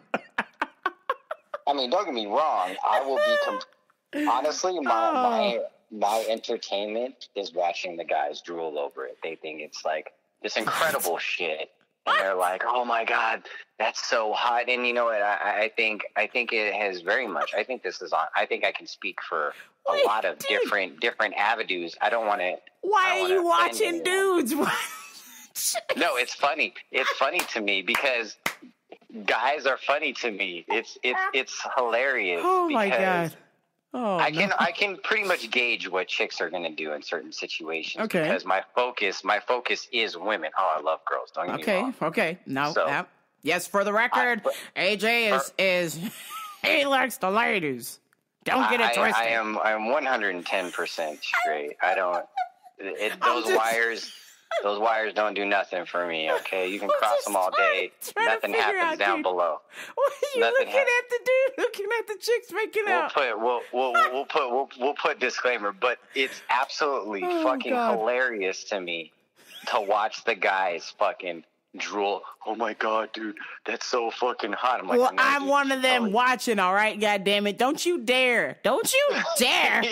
I mean, don't get me wrong. I will be honestly, my entertainment is watching the guys drool over it. They think it's like this incredible shit. And they're like, "Oh my God, that's so hot." And you know what? I think it has very much. I think this is on. I think I can speak for a lot of different avenues. I don't want to. Why are you watching dudes? No, it's funny. It's funny to me because guys are funny to me. It's hilarious. Oh my God. Oh, I can pretty much gauge what chicks are gonna do in certain situations. Okay. Because my focus is women. Oh, I love girls. Don't get me wrong. Okay. No. Yes, for the record, AJ is he likes the ladies. Don't get it twisted. I'm 110% straight. I don't. Those wires don't do nothing for me. Okay, you can cross them all day. Nothing happens down below. What are you looking at the dude? Looking at the chicks making out. We'll put disclaimer, but it's absolutely fucking hilarious to me to watch the guys fucking drool. Oh my God, dude, that's so fucking hot. I'm like, well, I'm one of them watching. All right, God damn it! Don't you dare! Don't you dare!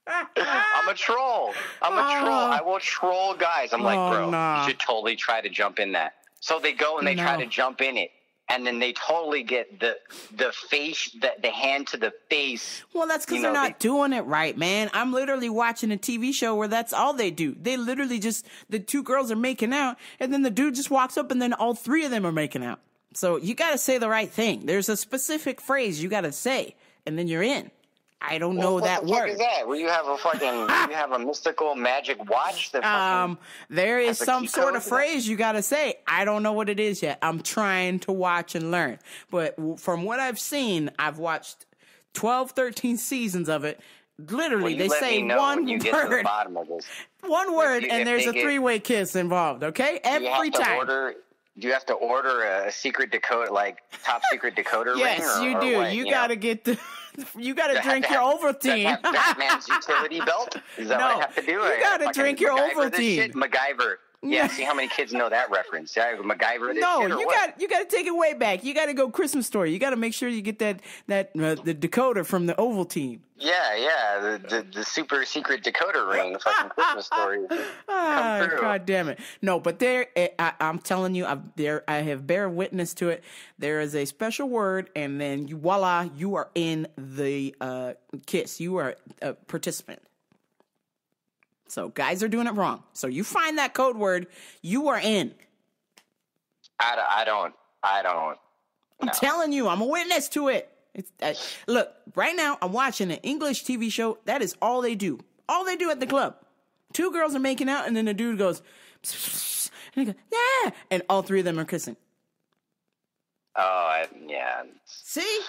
I'm a troll. I will troll guys. I'm like, bro, you should totally try to jump in that. So they go and they try to jump in it, and then they totally get the face, the hand to the face. Well, that's because they're not doing it right, man. I'm literally watching a TV show where that's all they do. They literally just, the two girls are making out, and then the dude just walks up, and then all three of them are making out. So you got to say the right thing. There's a specific phrase you got to say, and then you're in. I don't know that word. What the fuck is that? Where you have a mystical magic watch? That there is some sort of phrase you got to say. I don't know what it is yet. I'm trying to watch and learn. But from what I've seen, I've watched 12, 13 seasons of it. Literally, they say one word. One word, and there's a three-way kiss involved, okay? Every time. Do you have to order a secret decoder, like top secret decoder ring? Yes, you do. What, you got to get the. You got to drink your Ovaltine. Batman's utility belt? Is that what I have to do? You got to drink your Ovaltine. MacGyver. Yeah, see how many kids know that reference. MacGyver this shit, you got to take it way back. You got to go Christmas Story. You got to make sure you get the decoder from the Ovaltine. Yeah, the super secret decoder ring, fucking Christmas Story. God damn it! No, but I'm telling you, I have bear witness to it. There is a special word, and then voila, you are in the kiss. You are a participant. So guys are doing it wrong. So you find that code word, you are in. I don't. I'm telling you, I'm a witness to it. Look, right now I'm watching an English TV show. That is all they do. All they do at the club. Two girls are making out, and then the dude goes, and he goes, yeah, and all three of them are kissing. Oh, yeah. See?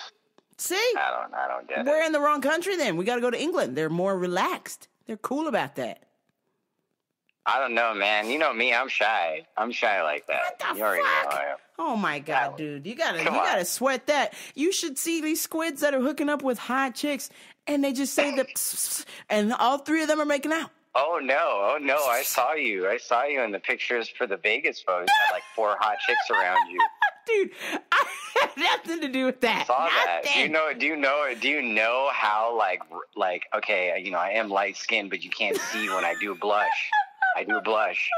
I don't get it. We're in the wrong country then. We got to go to England. They're more relaxed. They're cool about that. I don't know, man. You know me, I'm shy. I'm shy like that. What the you already fuck? know I am. Oh my God, dude. You gotta sweat that. You should see these squids that are hooking up with hot chicks and they just say that and all three of them are making out. Oh no. I saw you in the pictures for the Vegas photos. You had like 4 hot chicks around you. Dude, I had nothing to do with that. I saw that. Do you know how like okay, you know, I am light skinned, but you can't see when I do blush. I do blush.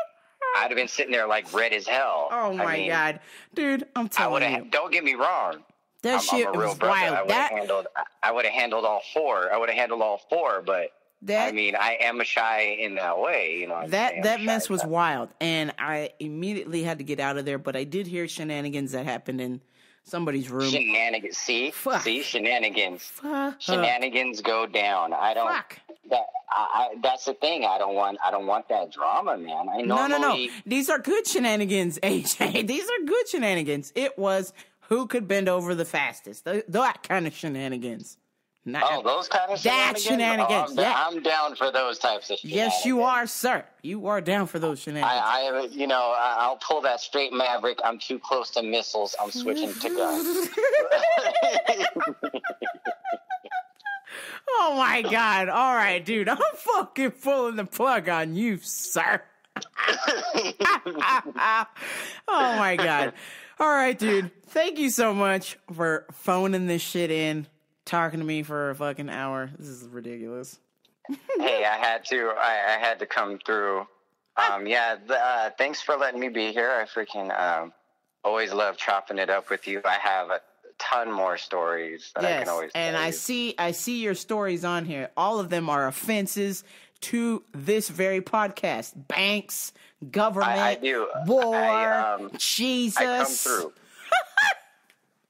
I'd have been sitting there like red as hell. Oh my God. Dude, I'm telling you. Don't get me wrong. That shit was wild. I would have handled all 4. But I mean, I am shy in that way, you know. That mess was wild, and I immediately had to get out of there. But I did hear shenanigans that happened in somebody's room. Shenanigans. See, shenanigans. Shenanigans go down. I don't. Fuck. That's the thing. I don't want that drama, man. No. These are good shenanigans, AJ. These are good shenanigans. It was who could bend over the fastest. That kind of shenanigans. Those kind of shenanigans? Shenanigans. I'm down for those types of shenanigans. Yes, you are, sir. You are down for those shenanigans. I'll pull that straight Maverick. I'm too close to missiles. I'm switching to guns. Oh, my God. All right, dude. I'm fucking pulling the plug on you, sir. Oh, my God. All right, dude. Thank you so much for phoning this shit in. talking to me for a fucking hour. This is ridiculous. Hey, I had to come through. Thanks for letting me be here. I freaking always love chopping it up with you. I have a ton more stories that I can always tell and you. I see your stories on here. All of them are offenses to this very podcast. Banks, government, I do. war, Jesus. I come through.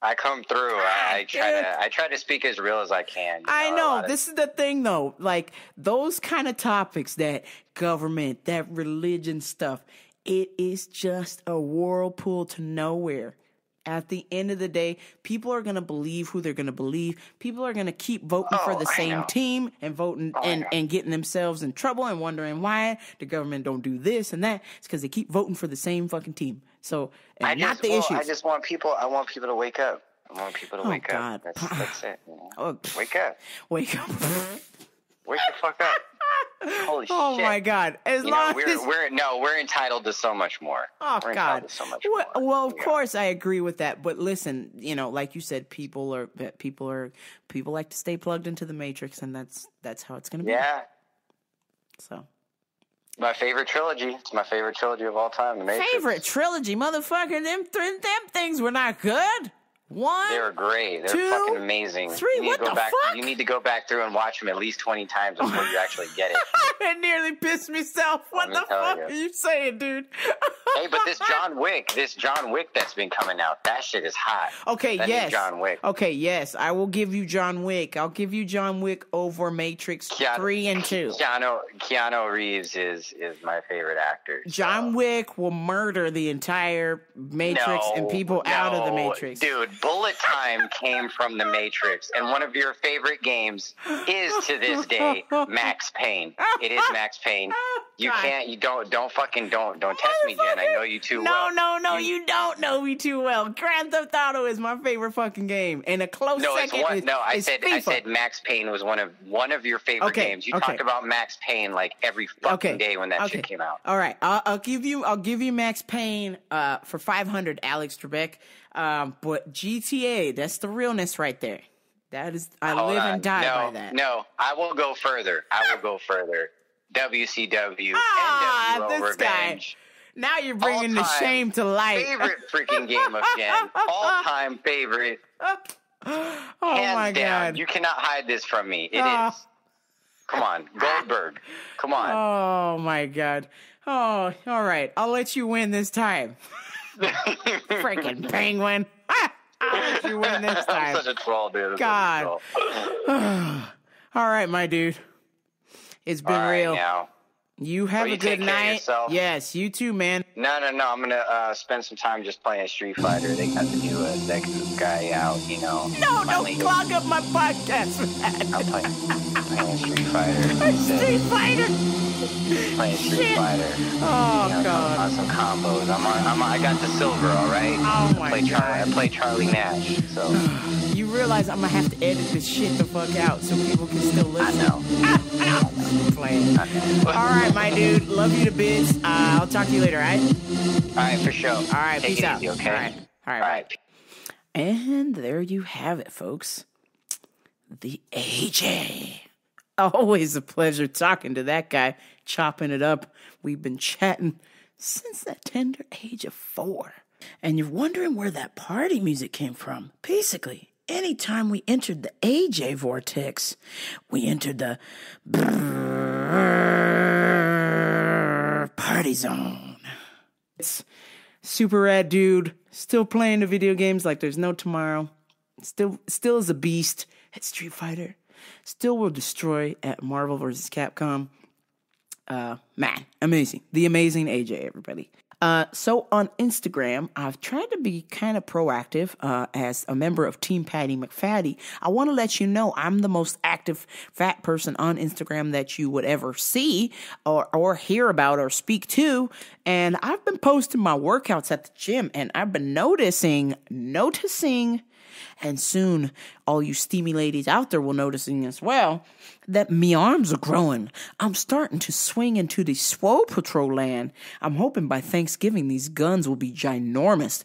I come through. I try to speak as real as I can. I know. This is the thing, though. Like, those kind of topics, that government, that religion stuff, it is just a whirlpool to nowhere. At the end of the day, people are going to believe who they're going to believe. People are going to keep voting for the same team and voting and getting themselves in trouble and wondering why the government don't do this and that. It's because they keep voting for the same fucking team. So, I issues. want people to wake up. I want people to wake God. up. That's it. You know? Oh, wake up. Wake up. Wake the fuck up. Holy shit. Oh my God. We're entitled to so much more. Oh we're God. To so much well, more. Well, of course I agree with that, but listen, like you said, people like to stay plugged into the Matrix, and that's how it's going to be. Yeah. So. My favorite trilogy. It's my favorite trilogy of all time. The Matrix. Favorite trilogy, motherfucker. Them things were not good. One, they were great. They're two, fucking amazing. Three, what the fuck? You need to go back through and watch them at least 20 times before you actually get it. I nearly pissed myself. What the fuck are you saying, dude? Hey, but this John Wick that's been coming out, that shit is hot. Okay, yes. John Wick. Okay, yes. I will give you John Wick. I'll give you John Wick over Matrix 3 and 2. Keanu Reeves is my favorite actor. So. John Wick will murder the entire Matrix and people out of the Matrix. Dude, bullet time came from the Matrix, and one of your favorite games is to this day Max Payne. It is Max Payne. You don't test me, Jen. I know you too well. No, you don't know me too well. Grand Theft Auto is my favorite fucking game, and a close second I is said FIFA. I said Max Payne was one of your favorite games. You talked about Max Payne like every fucking day when that shit came out. All right, I'll give you Max Payne for 500, Alex Trebek. But GTA, that's the realness right there. That is, I live and die by that. No, I will go further. WCW, NWO this Revenge. Guy. Now you're bringing the shame to light. Favorite freaking game of Jen. All-time favorite. Oh Hands my down. God. You cannot hide this from me. It is. Come on. Goldberg. Come on. Oh my God. Oh, all right. I'll let you win this time. Freaking penguin. I'll let you win this time. I'm such a troll, dude. God. All right, my dude. It's been real. Now. You have a good night. Yes, you too, man. No. I'm gonna spend some time just playing Street Fighter. They got the new Nexus guy out. No, don't clog up my podcast with that. I'm playing Street Fighter. Street Fighter. Playing Street Fighter. Oh God. On some combos. I got the silver. All right. Oh my God. I play Charlie Nash. So. You realize I'm gonna have to edit this shit the fuck out so people can still listen. I know. Playing. All right, my dude. Love you to bits. I'll talk to you later. All right. All right, for sure. All right. Take peace it out. Easy, okay. All right. Bye. And there you have it, folks. The AJ. Always a pleasure talking to that guy, chopping it up. We've been chatting since that tender age of 4. And you're wondering where that party music came from. Basically, anytime we entered the AJ vortex, we entered the party zone. It's super rad dude, still playing the video games like there's no tomorrow. Still is a beast at Street Fighter. Still will destroy at Marvel vs. Capcom. Man, amazing. The amazing AJ, everybody. So on Instagram, I've tried to be kind of proactive as a member of Team Patty McFatty. I want to let you know I'm the most active fat person on Instagram that you would ever see or hear about or speak to. And I've been posting my workouts at the gym, and I've been noticing, and soon all you steamy ladies out there will noticing as well, that me arms are growing. I'm starting to swing into the Swole Patrol land. I'm hoping by Thanksgiving these guns will be ginormous.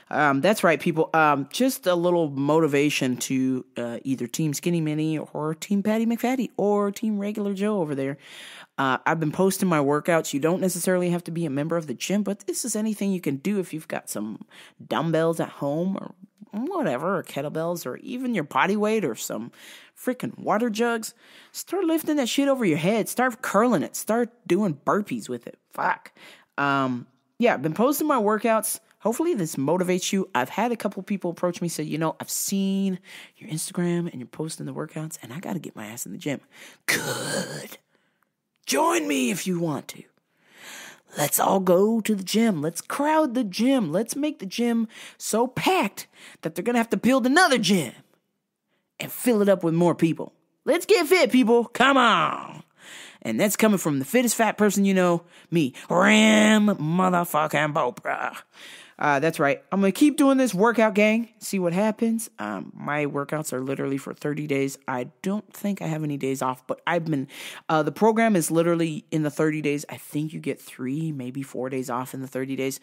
That's right, people. Just a little motivation to either Team Skinny Mini or Team Patty McFatty or Team Regular Joe over there. I've been posting my workouts. You don't necessarily have to be a member of the gym, but this is anything you can do if you've got some dumbbells at home or whatever, or kettlebells, or even your body weight or some freaking water jugs. Start lifting that shit over your head. Start curling it. Start doing burpees with it. Fuck. Yeah, I've been posting my workouts. Hopefully this motivates you. I've had a couple people approach me, say, I've seen your Instagram and you're posting the workouts, and I got to get my ass in the gym. Good. Join me if you want to. Let's all go to the gym. Let's crowd the gym. Let's make the gym so packed that they're going to have to build another gym and fill it up with more people. Let's get fit, people. Come on. And that's coming from the fittest fat person you know, me, Ram motherfucking Bopra. That's right. I'm going to keep doing this workout, gang. See what happens. My workouts are literally for 30 days. I don't think I have any days off, but the program is literally in the 30 days. I think you get 3, maybe 4 days off in the 30 days.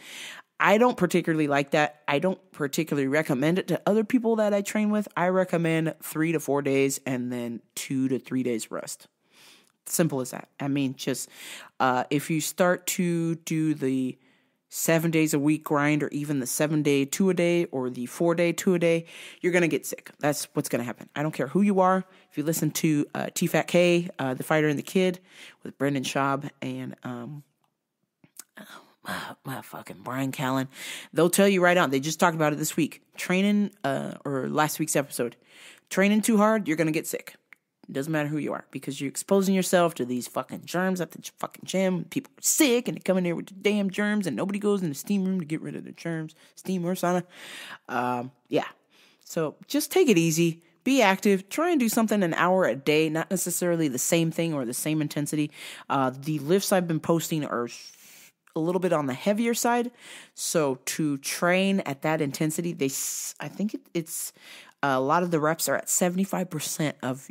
I don't particularly like that. I don't particularly recommend it to other people that I train with. I recommend 3 to 4 days and then 2 to 3 days rest. Simple as that. I mean, just if you start to do the 7 days a week grind, or even the 7-day 2 a day, or the 4-day 2 a day, you're going to get sick. That's what's going to happen. I don't care who you are. If you listen to T-Fat K, The Fighter and the Kid with Brendan Schaub and my fucking Brian Callen, they'll tell you right on. They just talked about it this week. Training, or last week's episode. Training too hard, you're going to get sick. It doesn't matter who you are, because you're exposing yourself to these fucking germs at the fucking gym. People are sick and they come in there with the damn germs, and nobody goes in the steam room to get rid of the germs. Steam or sauna. Yeah. So just take it easy. Be active. Try and do something an hour a day, not necessarily the same thing or the same intensity. The lifts I've been posting are a little bit on the heavier side. So to train at that intensity, I think it's a lot of the reps are at 75% of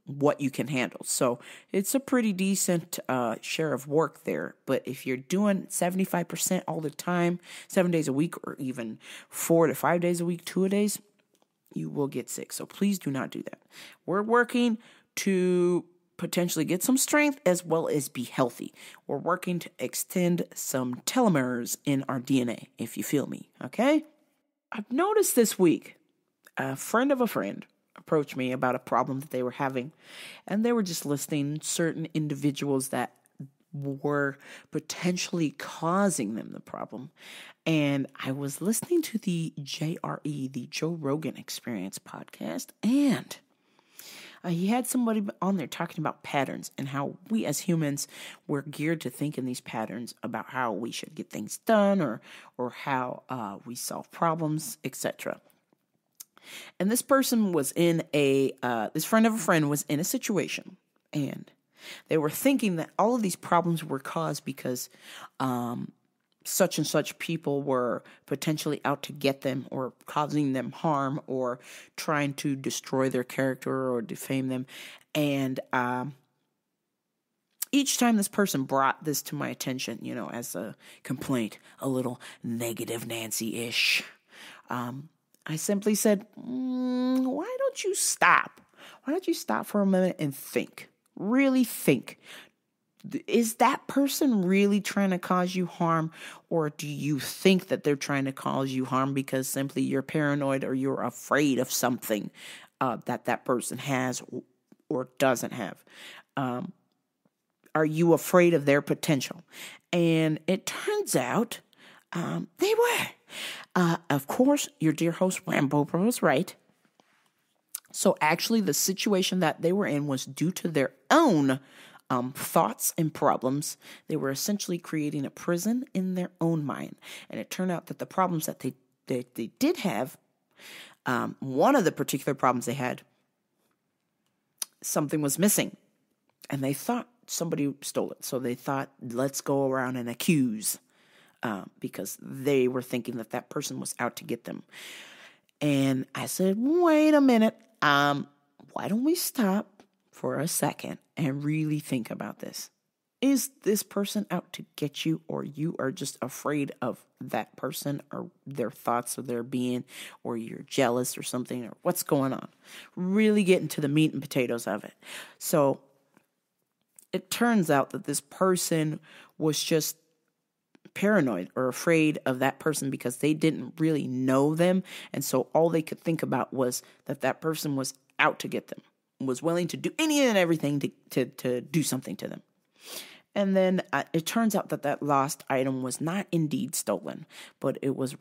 what you can handle. So it's a pretty decent share of work there. But if you're doing 75% all the time, 7 days a week, or even 4 to 5 days a week, 2 a days, you will get sick. So please do not do that. We're working to potentially get some strength as well as be healthy. We're working to extend some telomeres in our DNA, if you feel me, okay? I've noticed this week, a friend of a friend approached me about a problem that they were having, and they were just listing certain individuals that were potentially causing them the problem. And I was listening to the JRE, the Joe Rogan Experience podcast, and he had somebody on there talking about patterns and how we as humans, we're geared to think in these patterns about how we should get things done, or how we solve problems, etc. And this person was in this friend of a friend was in a situation, and they were thinking that all of these problems were caused because such and such people were potentially out to get them, or causing them harm, or trying to destroy their character or defame them. And each time this person brought this to my attention, as a complaint, a little negative Nancy-ish, I simply said, why don't you stop? Why don't you stop for a minute and think? Really think. Is that person really trying to cause you harm, or do you think that they're trying to cause you harm because simply you're paranoid or you're afraid of something that person has or doesn't have? Are you afraid of their potential? And it turns out they were. Of course, your dear host, Rambo, was right. So actually, the situation that they were in was due to their own thoughts and problems. They were essentially creating a prison in their own mind. And it turned out that the problems that they did have, one of the particular problems they had, something was missing. And they thought somebody stole it. So they thought, let's go around and accuse, because they were thinking that person was out to get them. And I said, wait a minute. Why don't we stop for a second and really think about this? Is this person out to get you, or you are just afraid of that person or their thoughts of their being, or you're jealous or something, or what's going on? Really get into the meat and potatoes of it. So it turns out that this person was just paranoid or afraid of that person because they didn't really know them. And so all they could think about was that person was out to get them, was willing to do any and everything to do something to them. And then it turns out that lost item was not indeed stolen, but it was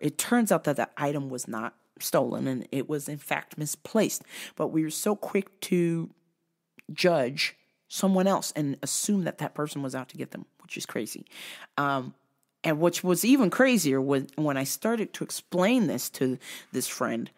it turns out that item was not stolen and it was in fact misplaced. But we were so quick to judge someone else and assume that person was out to get them, which is crazy. And which was even crazier when I started to explain this to this friend,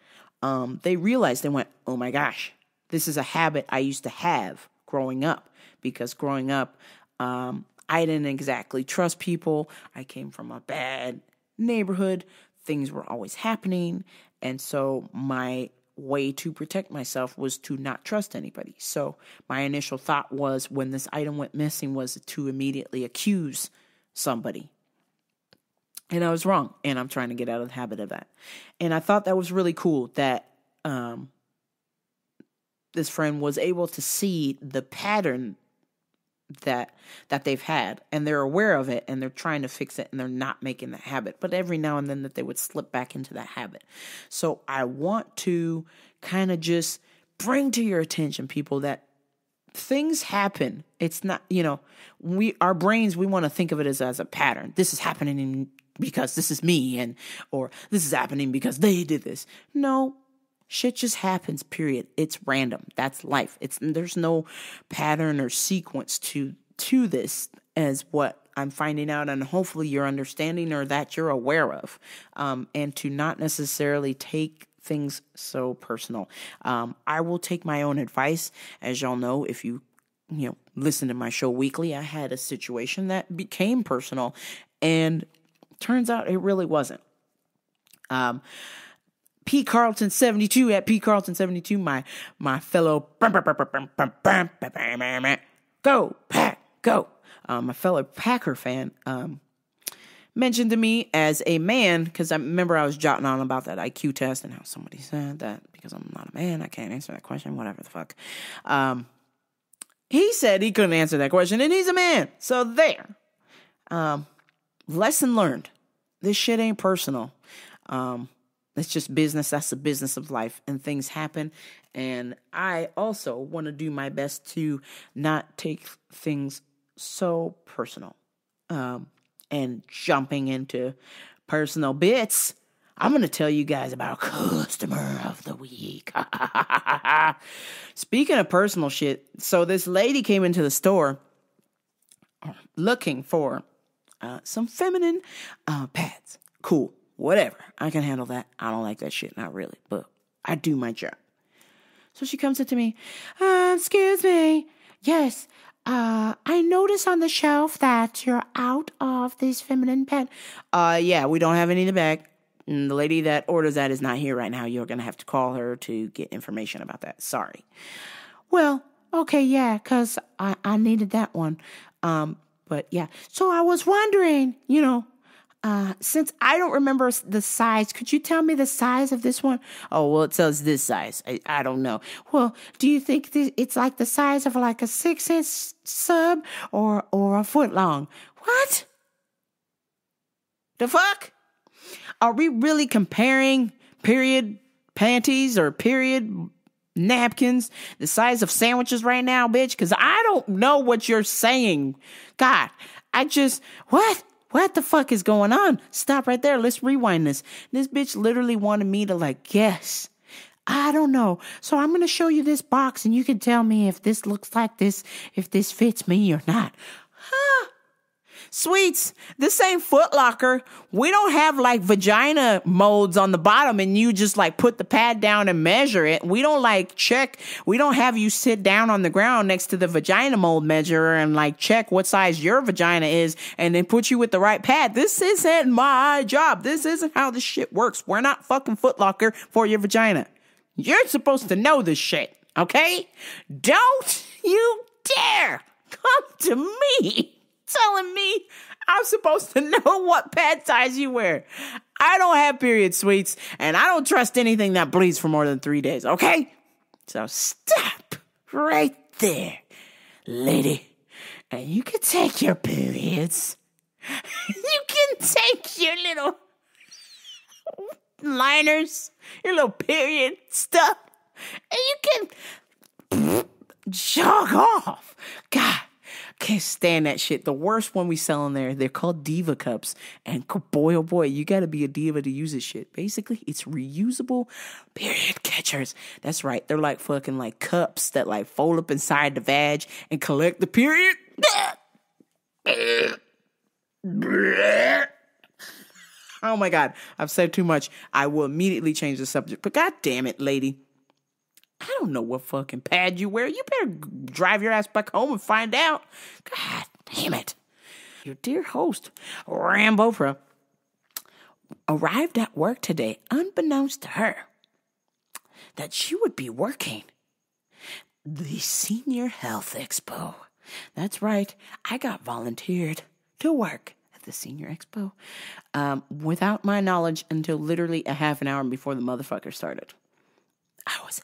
they realized, they went, oh my gosh, this is a habit I used to have growing up. Because growing up, I didn't exactly trust people. I came from a bad neighborhood. Things were always happening. And so my way to protect myself was to not trust anybody. So my initial thought was, when this item went missing, was to immediately accuse somebody. And I was wrong. And I'm trying to get out of the habit of that. And I thought that was really cool that this friend was able to see the pattern that they've had, and they're aware of it, and they're trying to fix it, and they're not making that habit. But every now and then that they would slip back into that habit. So I want to kind of just bring to your attention, people, that things happen. It's not, our brains, we want to think of it as a pattern. This is happening because this is me, or this is happening because they did this. No. Shit just happens, period. It's random. That's life. There's no pattern or sequence to this, as what I'm finding out, and hopefully you're understanding or that you're aware of, and to not necessarily take things so personal. I will take my own advice. As y'all know, if you listen to my show weekly, I had a situation that became personal, and turns out it really wasn't. P. Carlton 72 at P. Carlton 72, my fellow go Pack go, my fellow Packer fan, mentioned to me as a man, because I remember I was jotting on about that IQ test and how somebody said that because I'm not a man, I can't answer that question, whatever the fuck. He said he couldn't answer that question, and he's a man. So there. Lesson learned. This shit ain't personal. It's just business. That's the business of life, and things happen. And I also want to do my best to not take things so personal. And jumping into personal bits, I'm going to tell you guys about customer of the week. Speaking of personal shit, so this lady came into the store looking for some feminine pads. Cool. Whatever. I can handle that. I don't like that shit. Not really. But I do my job. So she comes up to me. Excuse me. Yes. I noticed on the shelf that you're out of this feminine pad. Yeah, we don't have any in the bag. And the lady that orders that is not here right now. You're going to have to call her to get information about that. Sorry. Well, okay, yeah, because I needed that one. But yeah. So I was wondering, since I don't remember the size, could you tell me the size of this one? Oh, well, it says this size. I don't know. Well, do you think it's like the size of like a 6-inch sub or a foot long? What? The fuck? Are we really comparing period panties or period napkins, the size of sandwiches right now, bitch? Because I don't know what you're saying. God, what? What the fuck is going on? Stop right there. Let's rewind this. This bitch literally wanted me to guess. I don't know. So I'm going to show you this box and you can tell me if this looks like this, if this fits me or not. Huh? Sweets, this ain't Foot Locker. We don't have vagina molds on the bottom and you just put the pad down and measure it. We don't check. We don't have you sit down on the ground next to the vagina mold measurer and check what size your vagina is and then put you with the right pad. This isn't my job. This isn't how this shit works. We're not fucking Foot Locker for your vagina. You're supposed to know this shit, okay? Don't you dare come to me telling me I'm supposed to know what pad size you wear. I don't have period, sweets, and I don't trust anything that bleeds for more than 3 days, okay? So stop right there, lady. And you can take your periods. You can take your little liners, your little period stuff, and you can jog off. God, can't stand that shit. The worst one we sell in there, they're called Diva Cups. And boy, oh boy, you gotta be a diva to use this shit. Basically, it's reusable period catchers. That's right. They're like fucking like cups that like fold up inside the vag and collect the period. Oh my God, I've said too much. I will immediately change the subject. But God damn it, lady. I don't know what fucking pad you wear. You better drive your ass back home and find out. God damn it. Your dear host, Rambopra, arrived at work today unbeknownst to her that she would be working the Senior Health Expo. That's right. I got volunteered to work at the Senior Expo without my knowledge until literally a half an hour before the motherfucker started. I was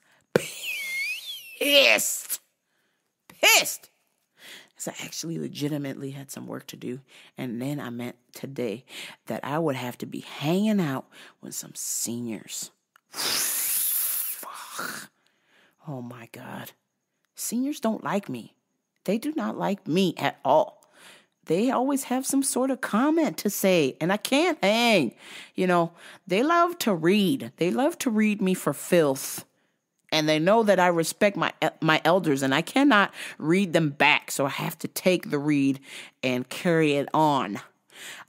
pissed. Because I actually legitimately had some work to do. And then I meant today that I would have to be hanging out with some seniors. Oh my God. Seniors don't like me. They do not like me at all. They always have some sort of comment to say, and I can't hang. You know, they love to read. They love to read me for filth. And they know that I respect my elders, and I cannot read them back. So I have to take the read and carry it on.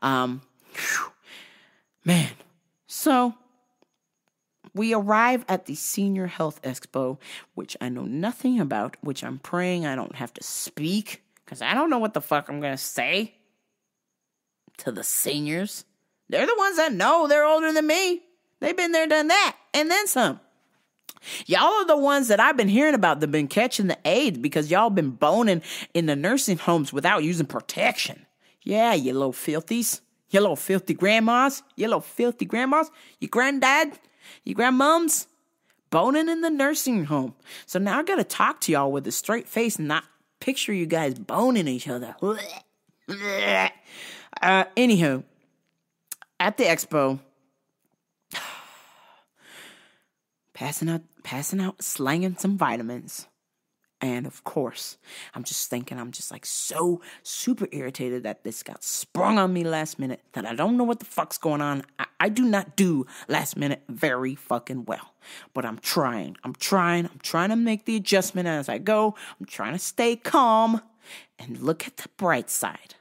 Man. So we arrive at the Senior Health Expo, which I know nothing about, which I'm praying I don't have to speak, because I don't know what the fuck I'm going to say to the seniors. They're the ones that know they're older than me. They've been there, done that, and then some. Y'all are the ones that I've been hearing about that been catching the AIDS because y'all been boning in the nursing homes without using protection. Yeah, you little filthies. You little filthy grandmas. You little filthy grandmas. Your granddad. Your grandmoms. Boning in the nursing home. So now I gotta talk to y'all with a straight face and not picture you guys boning each other. Anywho, at the expo, passing out, slanging some vitamins. And of course, I'm just like so super irritated that this got sprung on me last minute that I don't know what the fuck's going on. I do not do last minute very fucking well. But I'm trying to make the adjustment as I go. I'm trying to stay calm and look at the bright side.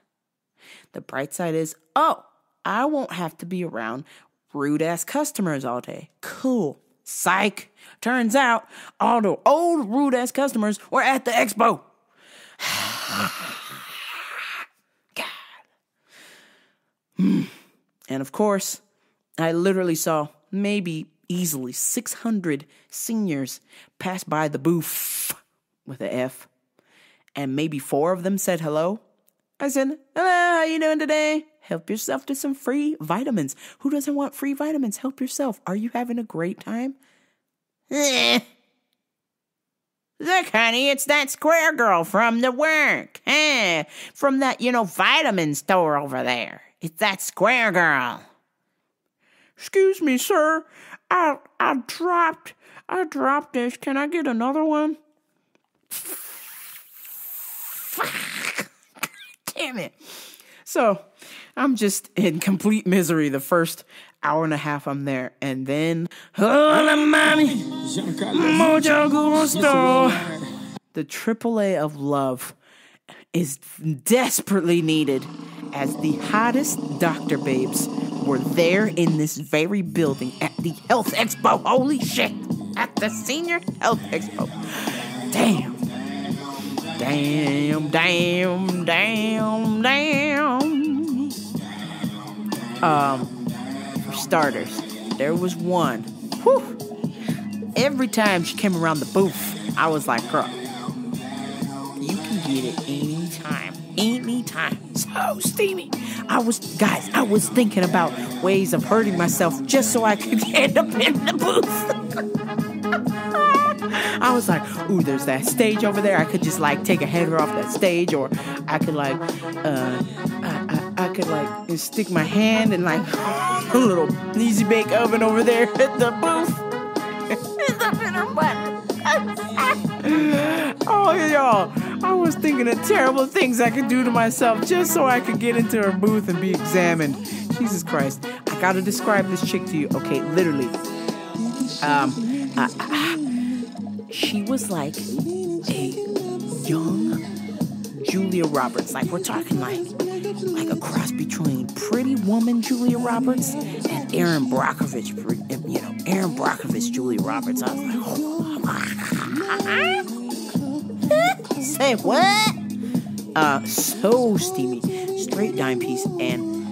The bright side is, I won't have to be around rude ass customers all day. Cool. Psych. Turns out all the old rude ass customers were at the expo. God. And of course, I literally saw maybe easily 600 seniors pass by the booth with an F. And maybe 4 of them said hello. I said, hello, how you doing today? Help yourself to some free vitamins. Who doesn't want free vitamins? Help yourself. Are you having a great time? Look, honey, it's that square girl from the work. From that, vitamin store over there. It's that square girl. Excuse me, sir. I dropped this. Can I get another one? Damn it. So, I'm just in complete misery the first hour and a half I'm there. And then, hola, mommy, mojo gusto. The AAA of love is desperately needed as the hottest doctor babes were there in this very building at the Health Expo. Holy shit. At the Senior Health Expo. Damn. For starters, there was one. Whew. Every time she came around the booth, I was like, girl, you can get it anytime. time. So steamy. I was thinking about ways of hurting myself just so I could end up in the booth. I was like, ooh, there's that stage over there. I could just like take a header off that stage, or I could like, I could like stick my hand in like a little easy bake oven over there at the booth. Oh, y'all, I was thinking of terrible things I could do to myself just so I could get into her booth and be examined. Jesus Christ. I gotta describe this chick to you. Okay, literally. She was like a young Julia Roberts. Like, we're talking like a cross between Pretty Woman Julia Roberts and Erin Brockovich. Erin Brockovich Julia Roberts. I was like, say what? So steamy. Straight dime piece. And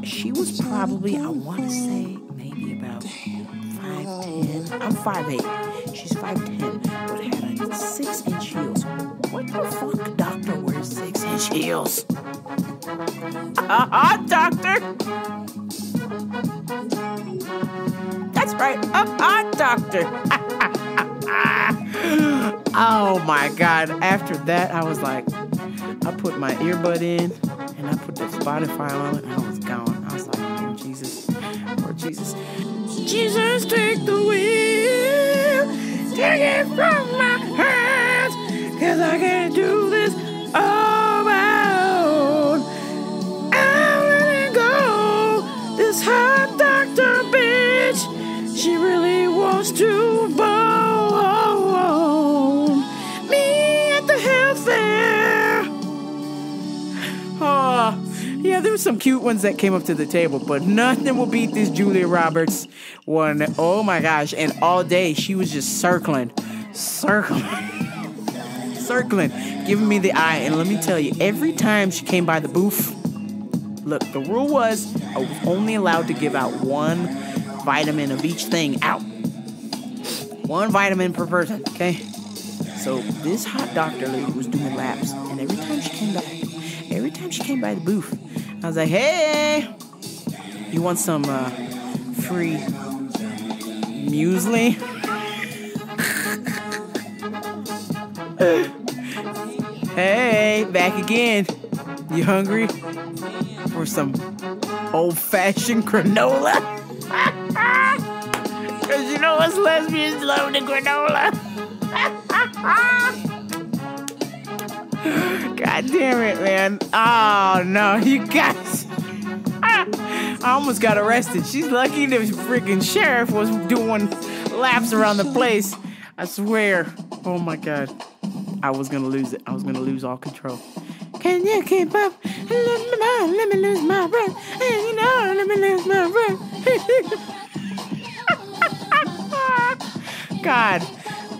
she was probably, I want to say, maybe about 5'10". I'm 5'8". She's 5'10", but had like 6-inch heels. What the fuck doctor wears 6-inch heels? Doctor? That's right, doctor. Oh my God. After that, I was like, I put my earbud in and I put the Spotify on it and I was gone. I was like, oh Jesus, Lord Jesus. Jesus, take the wheel, take it from my hands, 'cause I can't do this on my own. I'm letting go, this hot doctor bitch, she really wants to bone me at the health fair. Oh, yeah, there were some cute ones that came up to the table, but nothing will beat this Julia Roberts one. Oh my gosh. And all day she was just circling, giving me the eye. And let me tell you, every time she came by the booth, look, the rule was I was only allowed to give out one vitamin of each thing out. One vitamin per person, okay? So this hot doctor lady was doing laps, and every time she came by the booth, I was like, hey, you want some free muesli? Hey, back again. You hungry for some old-fashioned granola? Because you know us lesbians love the granola. God damn it, man. Oh, no, you guys. I almost got arrested. She's lucky the freaking sheriff was doing laps around the place. I swear. Oh, my God. I was going to lose it. I was going to lose all control. Can you keep up? Let me lose my breath. You know, let me lose my breath. God,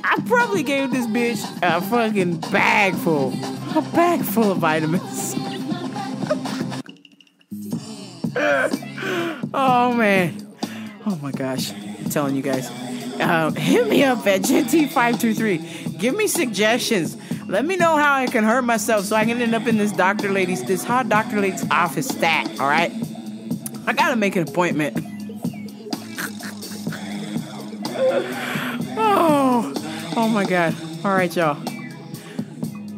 I probably gave this bitch a fucking bag full of vitamins. Oh, man. Oh, my gosh. I'm telling you guys. Hit me up at GT523. Give me suggestions. Let me know how I can hurt myself so I can end up in this hot doctor lady's office stat, all right? I gotta make an appointment. Oh my God. All right, y'all.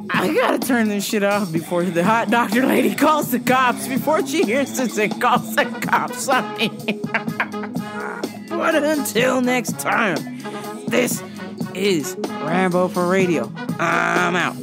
I gotta turn this shit off before the hot doctor lady calls the cops, before she hears this and calls the cops on me. But until next time, this is Rambo for Radio. I'm out.